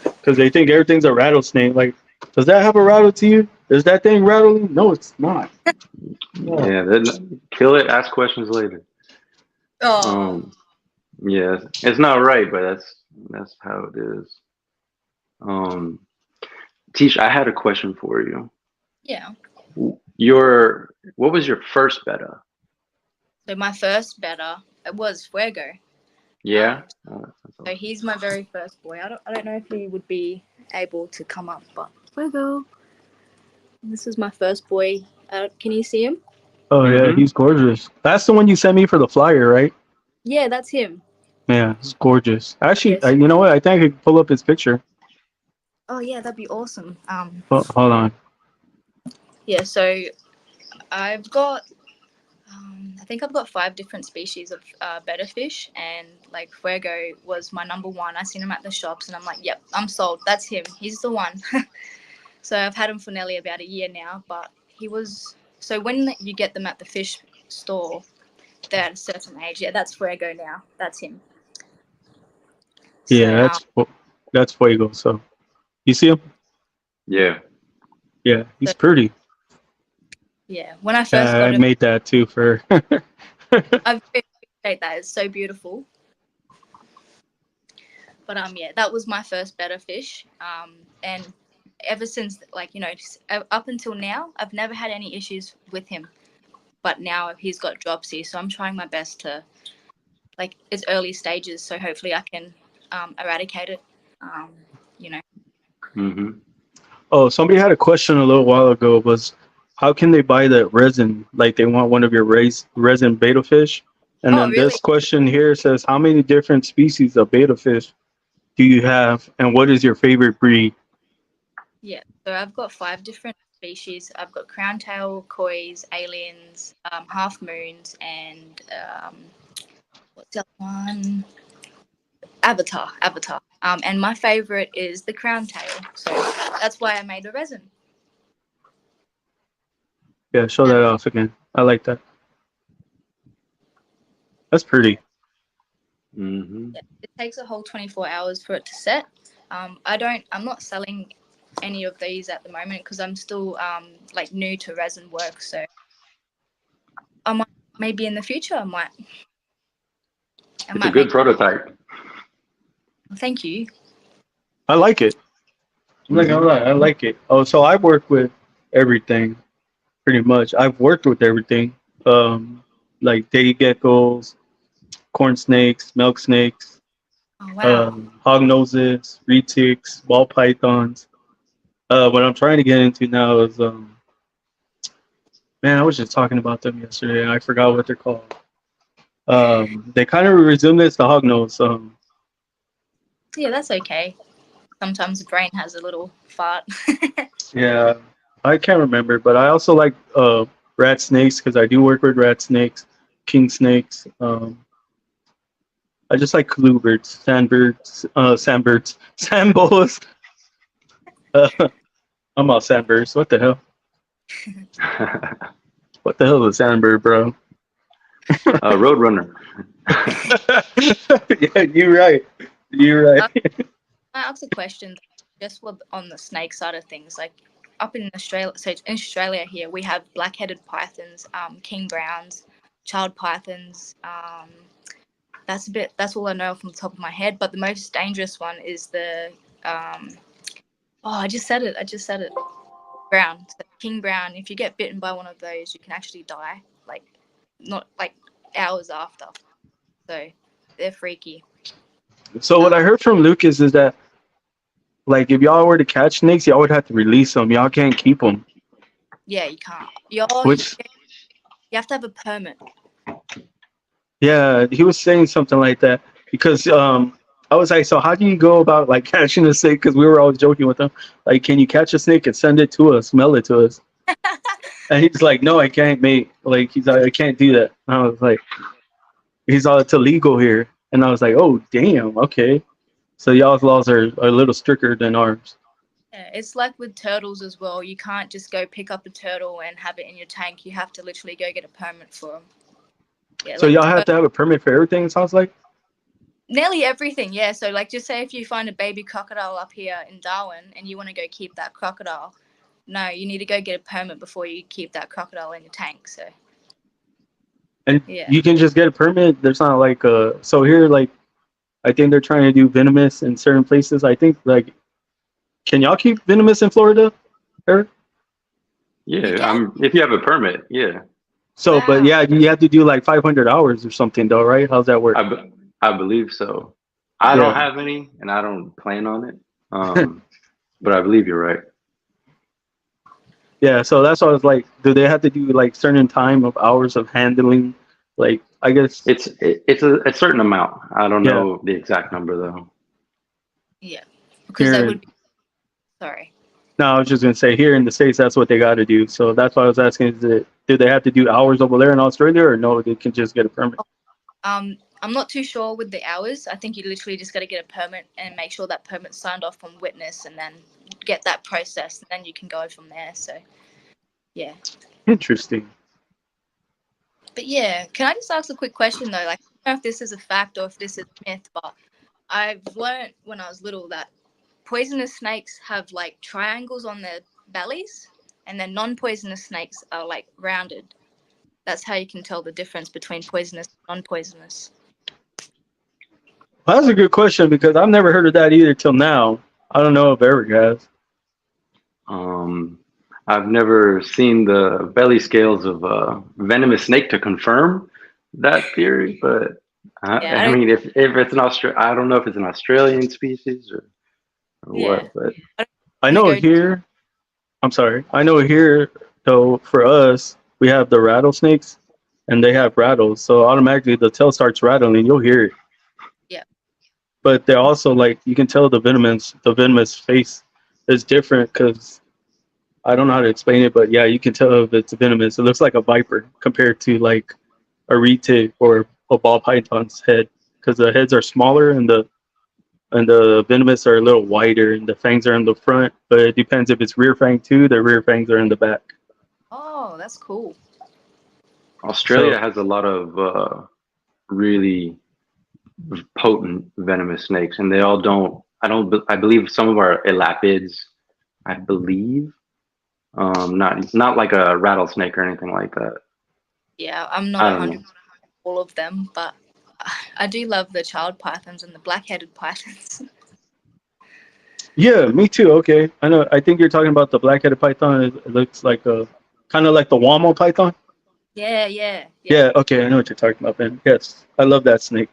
Because they think everything's a rattlesnake. Like, does that have a rattle to you? Is that thing rattling? No, it's not. Yeah, then kill it. Ask questions later. Oh. Yeah, it's not right, but that's how it is. Teesh, I had a question for you. Yeah. What was your first betta? So my first betta, it was Fuego. Yeah. So he's my very first boy. I don't know if he would be able to come up, but Fuego. This is my first boy. Can you see him? Oh yeah, he's gorgeous. That's the one you sent me for the flyer, right? Yeah, that's him. Yeah, he's gorgeous. Actually, Yes. you know what? I think I could pull up his picture. Oh yeah, that'd be awesome. Hold on. Yeah, so I've got, I think I've got 5 different species of betta fish, and like Fuego was my number one. I seen him at the shops, and I'm like, yep, I'm sold. That's him. He's the one. So I've had him for nearly about a year now, but he was. So when you get them at the fish store, they're at a certain age. Yeah, that's Fuego now. That's him. Yeah, that's Fuego. So, you see him? Yeah. Yeah, he's pretty. Yeah, when I first got him, I made that too for. I appreciate that. It's so beautiful. But yeah, that was my first betta fish. And ever since, up until now, I've never had any issues with him. But now he's got dropsy, so I'm trying my best to, it's early stages, so hopefully I can eradicate it. Mm-hmm. Oh, somebody had a question a little while ago. Was how can they buy that resin? Like they want one of your resin betta fish. And then really? this question here says, how many different species of betta fish do you have, and what is your favorite breed? Yeah, so I've got 5 different species. I've got crown tail, kois, aliens, half moons, and what's the other one? Avatar. And my favorite is the crown tail. So that's why I made a resin. Yeah, show that off again. I like that. That's pretty. Mm-hmm. It takes a whole 24 hours for it to set. I'm not selling any of these at the moment because I'm still like new to resin work. So I might, maybe in the future, I might. It's a good prototype. Thank you. I like it. I'm not gonna lie, I like it. Oh, so I work with everything, pretty much. I've worked with everything, like day geckos, corn snakes, milk snakes, Oh, wow. hog noses, retics, ball pythons. What I'm trying to get into now is, man, I was just talking about them yesterday, and I forgot what they're called. They kind of resemble the hognose. Yeah, that's okay. Sometimes the brain has a little fart. Yeah, I can't remember, but I also like rat snakes because I do work with rat snakes, king snakes. I just like bluebirds, sandbirds, sandboas. Uh, I'm all sandbirds. What the hell? What the hell is a sandbird, bro? Roadrunner. Yeah, you're right. You're right. I asked a question just on the snake side of things. Like up in Australia, so in Australia here, we have black-headed pythons, king browns, child pythons. That's all I know from the top of my head. But the most dangerous one is the I just said it. Brown, so king brown. If you get bitten by one of those, you can actually die. Like not like hours after. So they're freaky. So what I heard from Lucas is that, like, if y'all were to catch snakes, y'all would have to release them. Y'all can't keep them. Yeah, you can't. Which, You have to have a permit. yeah, he was saying something like that because I was like, so how do you go about like catching a snake? Because we were always joking with him, like, can you catch a snake and send it to us, mail it to us? And he's like, no, I can't, mate. Like, he's like, I can't do that. And I was like, he's all, it's illegal here. And I was like, oh, damn, okay. So y'all's laws are a little stricter than ours. Yeah, it's like with turtles as well. You can't just go pick up a turtle and have it in your tank. You have to literally go get a permit for them. Yeah, So like y'all have to have a permit for everything, it sounds like? nearly everything, yeah. So like just say if you find a baby crocodile up here in Darwin and you want to go keep that crocodile, no, you need to go get a permit before you keep that crocodile in your tank. So And yeah. you can just get a permit. There's not like so here, like, I think they're trying to do venomous in certain places. I think, like, can y'all keep venomous in Florida, Eric? Yeah, if you have a permit, yeah. So, Wow. but yeah, you have to do like 500 hours or something, though, right? How's that work? I believe so. I don't have any, and I don't plan on it. But I believe you're right. Yeah, so that's why I was like, do they have to do like certain time of hours of handling? Like, I guess It's a certain amount. I don't know the exact number though. Yeah, because they would be. Sorry. No, I was just gonna say here in the States, that's what they got to do. So that's why I was asking: do they have to do hours over there in Australia, or no? They can just get a permit. I'm not too sure with the hours. I think you literally just got to get a permit and make sure that permit's signed off from witness, and then get that processed, and then you can go from there. So, yeah. Interesting. But yeah, can I just ask a quick question though? Like, I don't know if this is a fact or if this is a myth, but I've learned when I was little that poisonous snakes have like triangles on their bellies, and then non-poisonous snakes are like rounded. That's how you can tell the difference between poisonous and non-poisonous. Well, that's a good question because I've never heard of that either till now. I don't know if Eric has. I've never seen the belly scales of a venomous snake to confirm that theory, but I mean, if it's an I don't know if it's an Australian species or what, but I know here. I'm sorry. I know here though. For us, we have the rattlesnakes, and they have rattles, so automatically the tail starts rattling. You'll hear it. Yeah. But they're also like you can tell the venomous face is different because I don't know how to explain it, but yeah, you can tell if it's venomous. It looks like a viper compared to like a reed tick or a ball python's head, because the heads are smaller and the venomous are a little wider, and the fangs are in the front. But it depends if it's rear fang too. The rear fangs are in the back. Oh, that's cool. Australia So has a lot of really potent venomous snakes, and they all don't. I believe some of our elapids. I believe, not like a rattlesnake or anything like that. Yeah, I'm not I don't 100% know. all of them, but I do love the child pythons and the black-headed pythons. yeah, me too. Okay, I know. I think you're talking about the black-headed python. It looks like a kind of like the Wamo python. Yeah. Yeah. Okay, I know what you're talking about, man. Yes, I love that snake.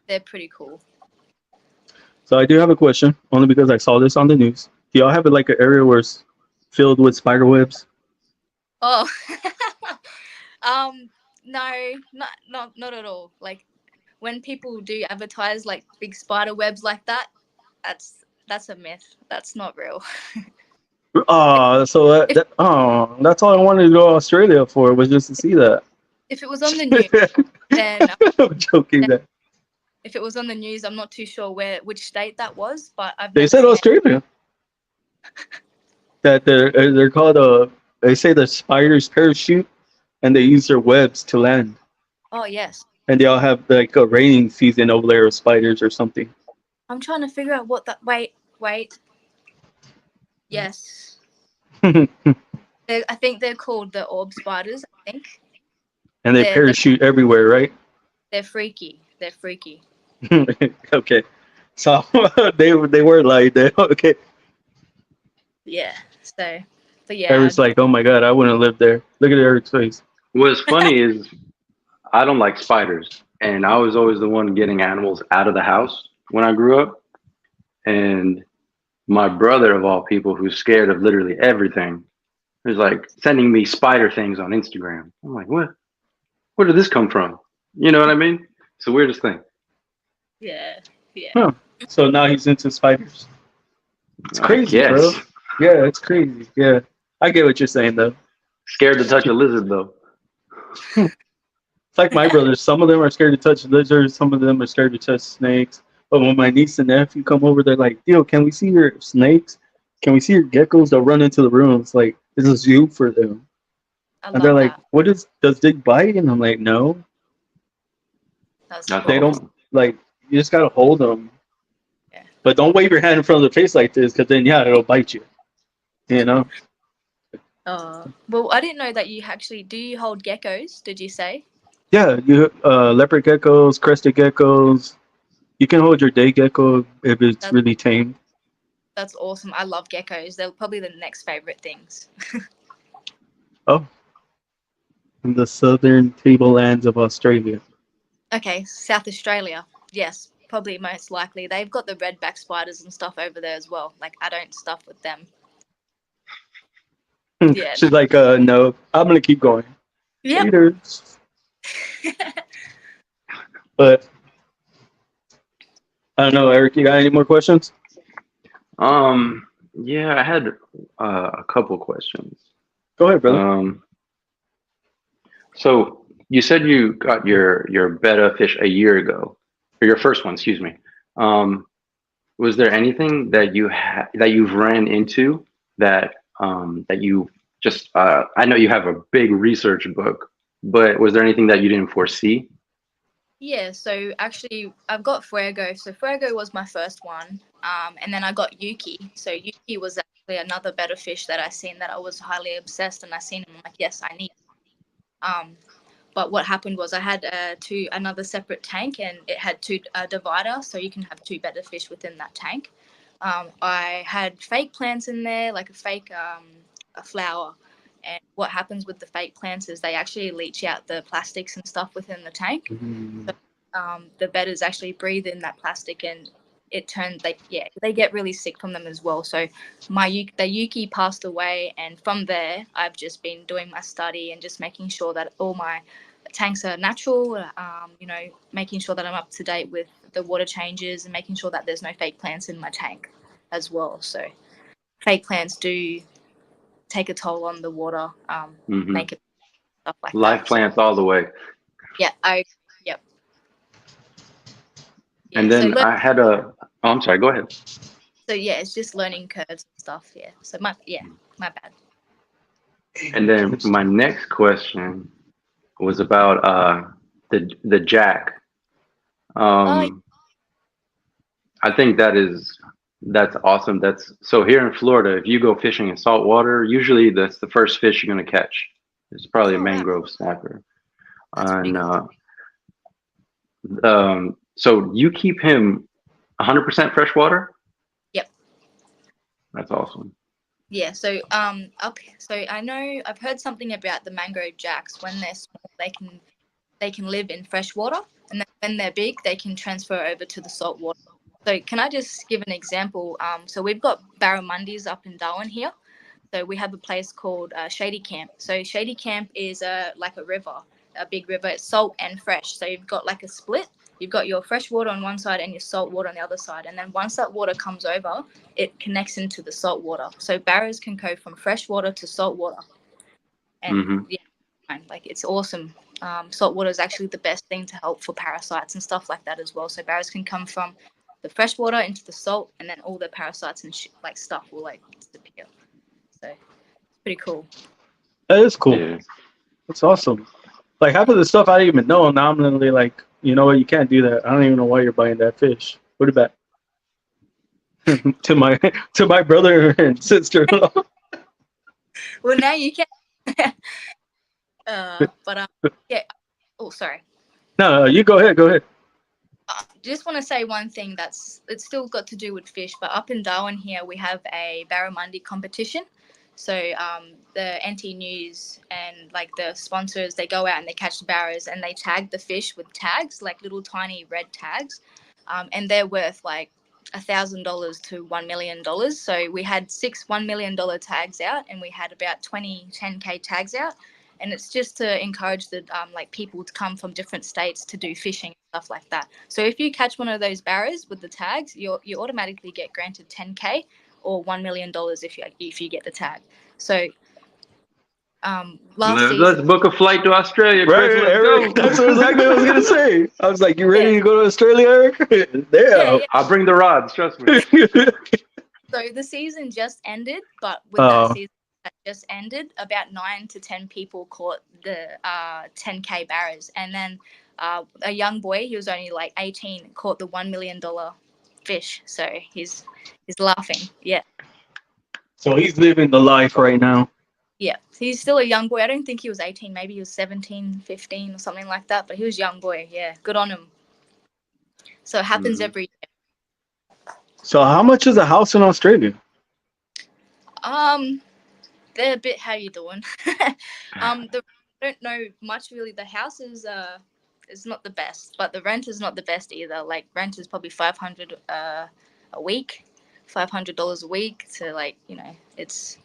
They're pretty cool. So I do have a question, only because I saw this on the news. Do y'all have like an area where it's filled with spider webs? Oh, no, not at all. Like when people do advertise like big spider webs like that, that's a myth. That's not real. So If that's all I wanted to go to Australia for, was just to see that. if it was on the news, then I'm joking. That if it was on the news, I'm not too sure which state that was, but I've they never said seen it. Australia. That they're called they say the spiders parachute and they use their webs to land, Oh yes, and they all have like a raining season over there of spiders or something. I'm trying to figure out what that. Wait. Yes, And I think they're called the orb spiders. I think they they're parachute everywhere, right? they're freaky. They're freaky. Okay, so they were like that. Okay, Yeah. So yeah. Eric's like, oh my god, I wouldn't live there. Look at Eric's face. What's funny is I don't like spiders, and I was always the one getting animals out of the house when I grew up. And my brother, of all people, who's scared of literally everything, is like sending me spider things on Instagram. I'm like, what? Where did this come from? You know what I mean? It's the weirdest thing. Yeah. Huh. So now he's into spiders. It's I crazy, bro. guess. Yeah, it's crazy. Yeah, I get what you're saying though. Scared to touch a lizard though. It's like my brothers. Some of them are scared to touch lizards. Some of them are scared to touch snakes. But when my niece and nephew come over, they're like, "Yo, can we see your snakes? Can we see your geckos?" They'll run into the room. It's like this is zoo for them. I And they're love like, that. "What does Dick bite?" And I'm like, "No, That's That's they cool. don't. awesome. Like, you just gotta hold them. Yeah. But don't wave your hand in front of the face like this, because then yeah, it'll bite you. You know? Well, I didn't know that you actually do. You hold geckos? Did you say? Yeah, you leopard geckos, crested geckos. You can hold your day gecko if it's That's, really tame. that's awesome. I love geckos. They're probably the next favorite things. Oh, in the southern tablelands of Australia. Okay, South Australia. Yes, probably most likely. They've got the redback spiders and stuff over there as well. Like I don't stuff with them. Yeah. She's like, no, I'm gonna keep going. Yep. Later. But I don't know, Eric. You got any more questions? Yeah, I had a couple questions. Go ahead, brother. So you said you got your betta fish a year ago, or your first one, excuse me. Was there anything that that you've ran into that you just I know you have a big research book, but was there anything that you didn't foresee? Yeah, so actually I've got Fuego. So Fuego was my first one. And then I got Yuki. So Yuki was actually another better fish that I seen that I was highly obsessed, and I seen him like, yes, I need. But what happened was I had another separate tank, and it had two divider, so you can have two better fish within that tank. I had fake plants in there, like a fake a flower. And what happens with the fake plants is they actually leach out the plastics and stuff within the tank. So, the betters actually breathe in that plastic, and they get really sick from them as well. So the Yuki passed away, and from there I've just been doing my study and just making sure that all my tanks are natural. Making sure that I'm up to date with the water changes and making sure that there's no fake plants in my tank as well. So fake plants do take a toll on the water, Mhm. make it stuff like Live that. plants all the way. Yeah, yep. Yeah, And then I had a. Oh, I'm sorry. Go ahead. so yeah, it's just learning curves and stuff. Yeah. So my bad. And then my next question was about the jack. Oh, I think that's awesome. That's so here in Florida, if you go fishing in salt water, usually that's the first fish you're gonna catch. It's probably a wow, mangrove snapper. that's pretty And good. so you keep him 100% fresh water? Yep. That's awesome. Yeah. So so I know I've heard something about the mangrove jacks. When they're small, they can live in fresh water, and then when they're big, they can transfer over to the salt water. So can I just give an example? So we've got barramundis up in Darwin here. So we have a place called Shady Camp. So Shady Camp is like a river, a big river. It's salt and fresh. So you've got like a split. You've got your fresh water on one side and your salt water on the other side. And then once that water comes over, it connects into the salt water. So barrows can go from fresh water to salt water. And yeah, like it's awesome. Salt water is actually the best thing to help for parasites and stuff like that as well. So barrows can come from the fresh water into the salt, and then all the parasites and like stuff will like disappear. So it's pretty cool. That is cool. Yeah. That's awesome. Like half of the stuff I didn't even know. Now I'm literally like, you know what? You can't do that. I don't even know why you're buying that fish. Put it back to my brother and sister-in-law. Well, now you can. But yeah. Oh, sorry. No, you go ahead. Go ahead. Just want to say one thing it's still got to do with fish, but up in Darwin here we have a barramundi competition. So the NT News and like the sponsors, they go out and they catch the barrows and they tag the fish with tags, like little tiny red tags, and they're worth like $1,000 to $1 million. So we had 6 $1 million tags out, and we had about 20 10K tags out. And it's just to encourage the like people to come from different states to do fishing and stuff like that. So if you catch one of those barrows with the tags, you automatically get granted 10K or $1 million if you get the tag. So last season, Let's book a flight to Australia, Chris. Right, Let's Eric. go. That's exactly what I was gonna say. I was like, "You ready to go to Australia, Eric?" Damn. I'll bring the rods. Trust me. So the season just ended, but with that season that just ended, about 9 to 10 people caught the 10K barrows, and then a young boy, he was only like 18, caught the $1 million fish. So he's laughing. Yeah. So he's living the life right now. Yeah, he's still a young boy. I don't think he was 18. Maybe he was 17, 15 or something like that. But he was a young boy. Yeah, good on him. So it happens every year. So how much is a house in Australia? They're a bit, how you doing? I don't know much really. The house is not the best, but the rent is not the best either. Like rent is probably $500 a week, $500 a week to like, you know, it's,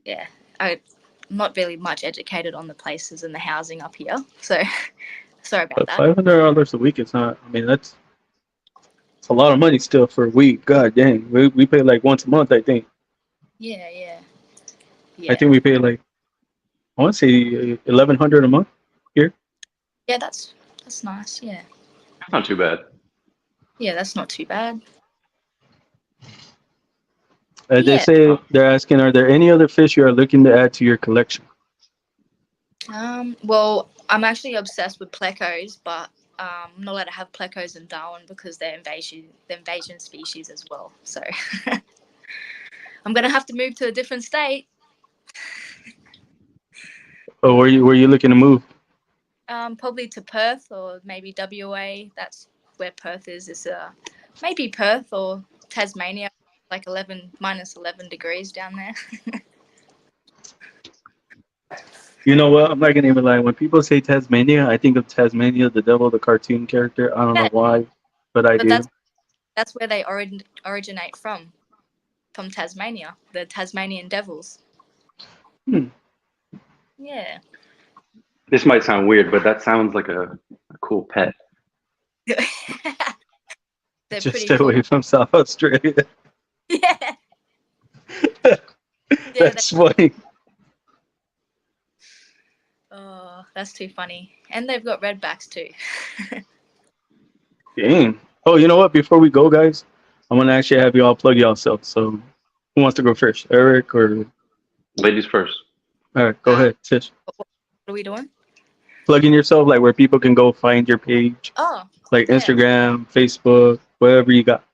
yeah. I'm not really much educated on the places and the housing up here, so sorry about that. $500 a week is not. I mean, it's a lot of money still for a week. God dang, we pay like once a month, I think. Yeah. I think we pay like, I want to say $1,100 a month here. Yeah, that's nice. Yeah. Not too bad. Yeah, that's not too bad. They say they're asking, are there any other fish you are looking to add to your collection? Well, I'm actually obsessed with plecos, but I'm not allowed to have plecos in Darwin because they're invasion species as well. So I'm gonna have to move to a different state. Oh, where you looking to move? Probably to Perth or maybe WA. That's where Perth is. It's maybe Perth or Tasmania, like minus 11 degrees down there. You know what? I'm not gonna even lie. When people say Tasmania, I think of Tasmania, the devil, the cartoon character. I don't know why, but I do. That's where they originate from Tasmania, the Tasmanian devils. Yeah. This might sound weird, but that sounds like a cool pet. Just stay away from South Australia. Yeah. Yeah, That's funny. oh, that's too funny. And they've got redbacks too. Dang. Oh, you know what? Before we go, guys, I'm gonna actually have you all plug yourselves. So, who wants to go first? Eric or? Ladies first. All right, go ahead, Tish. What are we doing? Plugging yourself, like where people can go find your page, Oh, like yeah. Instagram, Facebook, whatever you got.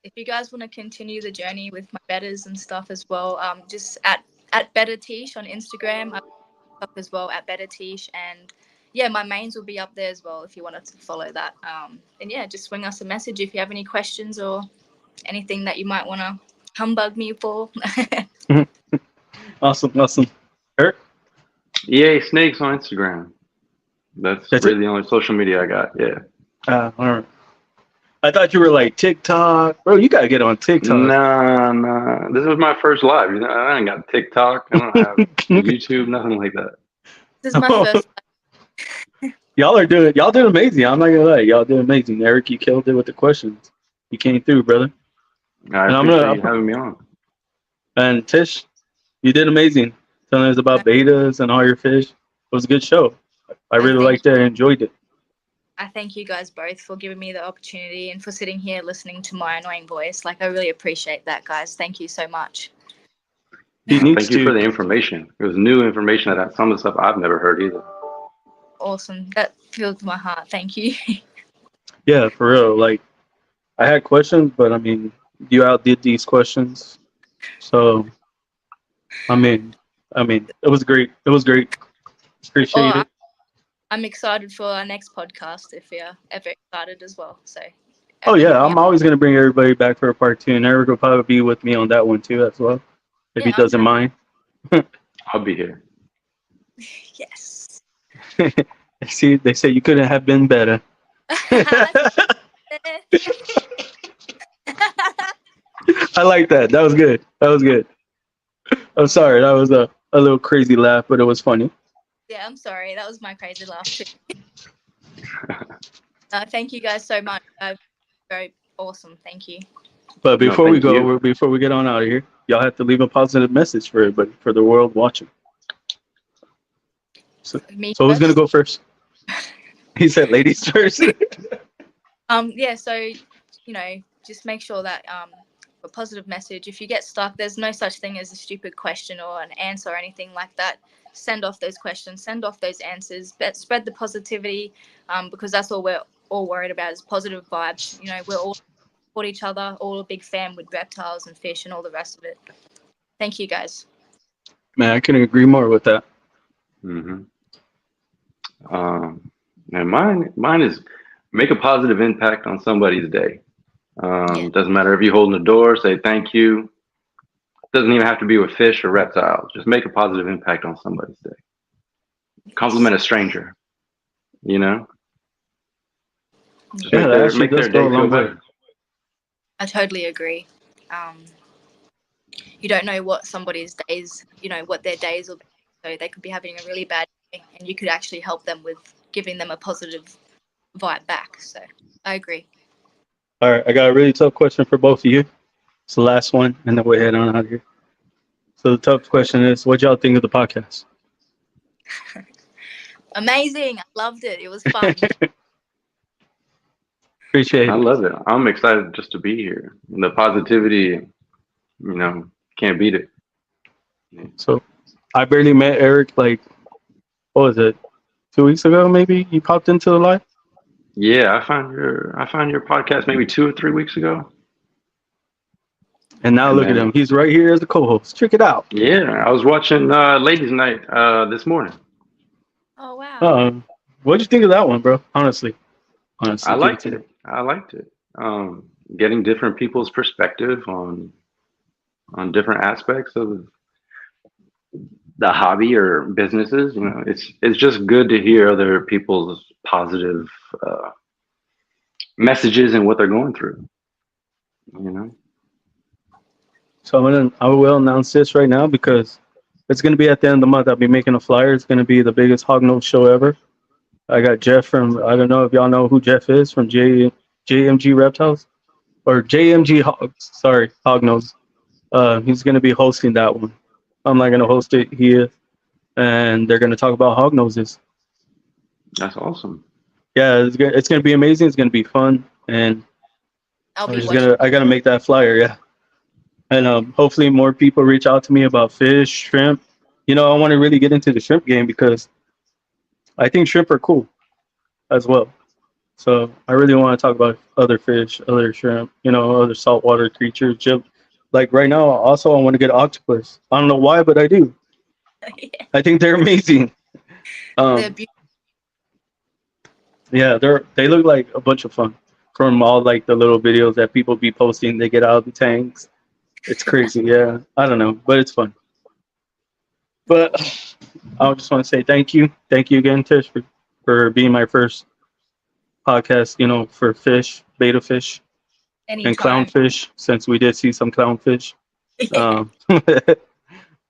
If you guys want to continue the journey with my Bettas and stuff as well, just at Betta Teesh on Instagram. I'm up as well at Betta Teesh, and yeah, my mains will be up there as well if you wanted to follow that. And yeah, just swing us a message if you have any questions or anything that you might want to humbug me for. Awesome. Eric, EA Snakes on Instagram. That's really the only social media I got. Yeah. all right. I thought you were like TikTok, bro. You gotta get on TikTok. Nah. This was my first live. You know, I ain't got TikTok. I don't have YouTube. Nothing like that. This is my first. Y'all doing amazing. I'm not gonna lie, y'all doing amazing. Eric, you killed it with the questions. You came through, brother. I appreciate you having me on. And Tish, you did amazing. Telling us about betas and all your fish. It was a good show. I really liked it and enjoyed it. I thank you guys both for giving me the opportunity and for sitting here listening to my annoying voice. Like, I really appreciate that, guys. Thank you so much. Thank you for the information. It was new information that some of the stuff I've never heard either. Awesome. That filled my heart. Thank you. Yeah, for real. Like, I had questions, but I mean, you outdid these questions. So, I mean, it was great. Appreciate it. I'm excited for our next podcast if you're ever excited as well. So. Oh yeah, I'm always gonna bring everybody back for a part 2, and Eric will probably be with me on that one too as well, if he doesn't mind. I'll be here. Yes. See, they say you couldn't have been better. I like that. That was good. I'm sorry. That was a little crazy laugh, but it was funny. Yeah, I'm sorry. That was my crazy laugh too. Thank you guys so much. Very awesome. Thank you. But before we get on out of here, y'all have to leave a positive message for everybody, for the world watching. So who's gonna go first? He said, "Ladies first." Yeah. So, just make sure that a positive message. If you get stuck, there's no such thing as a stupid question or an answer or anything like that. Send off those questions, send off those answers, spread the positivity, because that's all we're all worried about is positive vibes. We're all support each other, all a big fan with reptiles and fish and all the rest of it. Thank you, guys. Man, I couldn't agree more with that. Mm-hmm. And mine is make a positive impact on somebody's day. Doesn't matter if you hold in the door, say thank you. Doesn't even have to be with fish or reptiles. Just make a positive impact on somebody's day. Compliment a stranger. Just make their day feel better. I totally agree. You don't know what somebody's days, what their days will be. So they could be having a really bad day, and you could actually help them with giving them a positive vibe back. So I agree. All right, I got a really tough question for both of you. It's the last one, and then we'll head on out of here. So the tough question is, what y'all think of the podcast? Amazing. I loved it. It was fun. Appreciate it. I love it. I'm excited just to be here. The positivity, can't beat it. So I barely met Eric, like, what was it, 2 weeks ago maybe? You popped into the live? Yeah, I found your podcast maybe 2 or 3 weeks ago. And now look at him. He's right here as a co-host. Check it out. Yeah, I was watching Ladies Night this morning. Oh, wow. What'd you think of that one, bro? Honestly. I liked it. Getting different people's perspective on different aspects of the hobby or businesses. It's just good to hear other people's positive messages and what they're going through. So I will announce this right now because it's going to be at the end of the month. I'll be making a flyer. It's going to be the biggest hognose show ever. I got Jeff from, I don't know if y'all know who Jeff is, from JMG Reptiles or JMG Hogs. Sorry, Hognose. He's going to be hosting that one. I'm not gonna host it. He is, and they're gonna talk about hog noses. That's awesome. Yeah, it's gonna be amazing. It's gonna be fun, and I'll I'm be just watching. I gotta make that flyer. Yeah, and hopefully more people reach out to me about fish, shrimp. You know, I want to really get into the shrimp game because I think shrimp are cool as well. So I really want to talk about other fish, other shrimp, you know, other saltwater creatures. Like right now, also I want to get octopus. I don't know why, but I do. Yeah, I think they're amazing. they're Um, beautiful. yeah, they look like a bunch of fun. From all like the little videos that people be posting, they get out of the tanks. It's crazy. Yeah, I don't know, but it's fun. But I just want to say thank you again, Tish, for being my first podcast. You know, for fish, beta fish, and Anytime. clownfish, since we did see some clownfish. Yeah.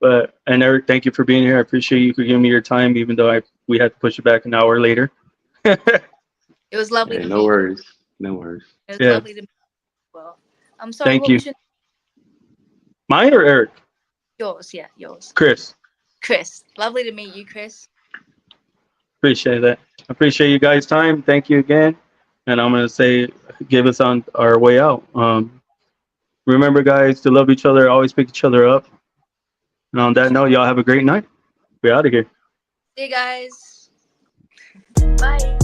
But and Eric, thank you for being here. I appreciate you for giving me your time, even though we had to push it back an hour later. It was lovely Hey, to no meet. worries. No worries. It was Yeah, lovely to meet you as well. I'm sorry. thank What you. was Mine or Eric? yours? Yeah, yours. Chris. Chris. Lovely to meet you, Chris. Appreciate that. Appreciate you guys' time. Thank you again. And I'm gonna say, give us on our way out. Remember, guys, to love each other, always pick each other up. And on that note, y'all have a great night. We're out of here. See you guys. Bye.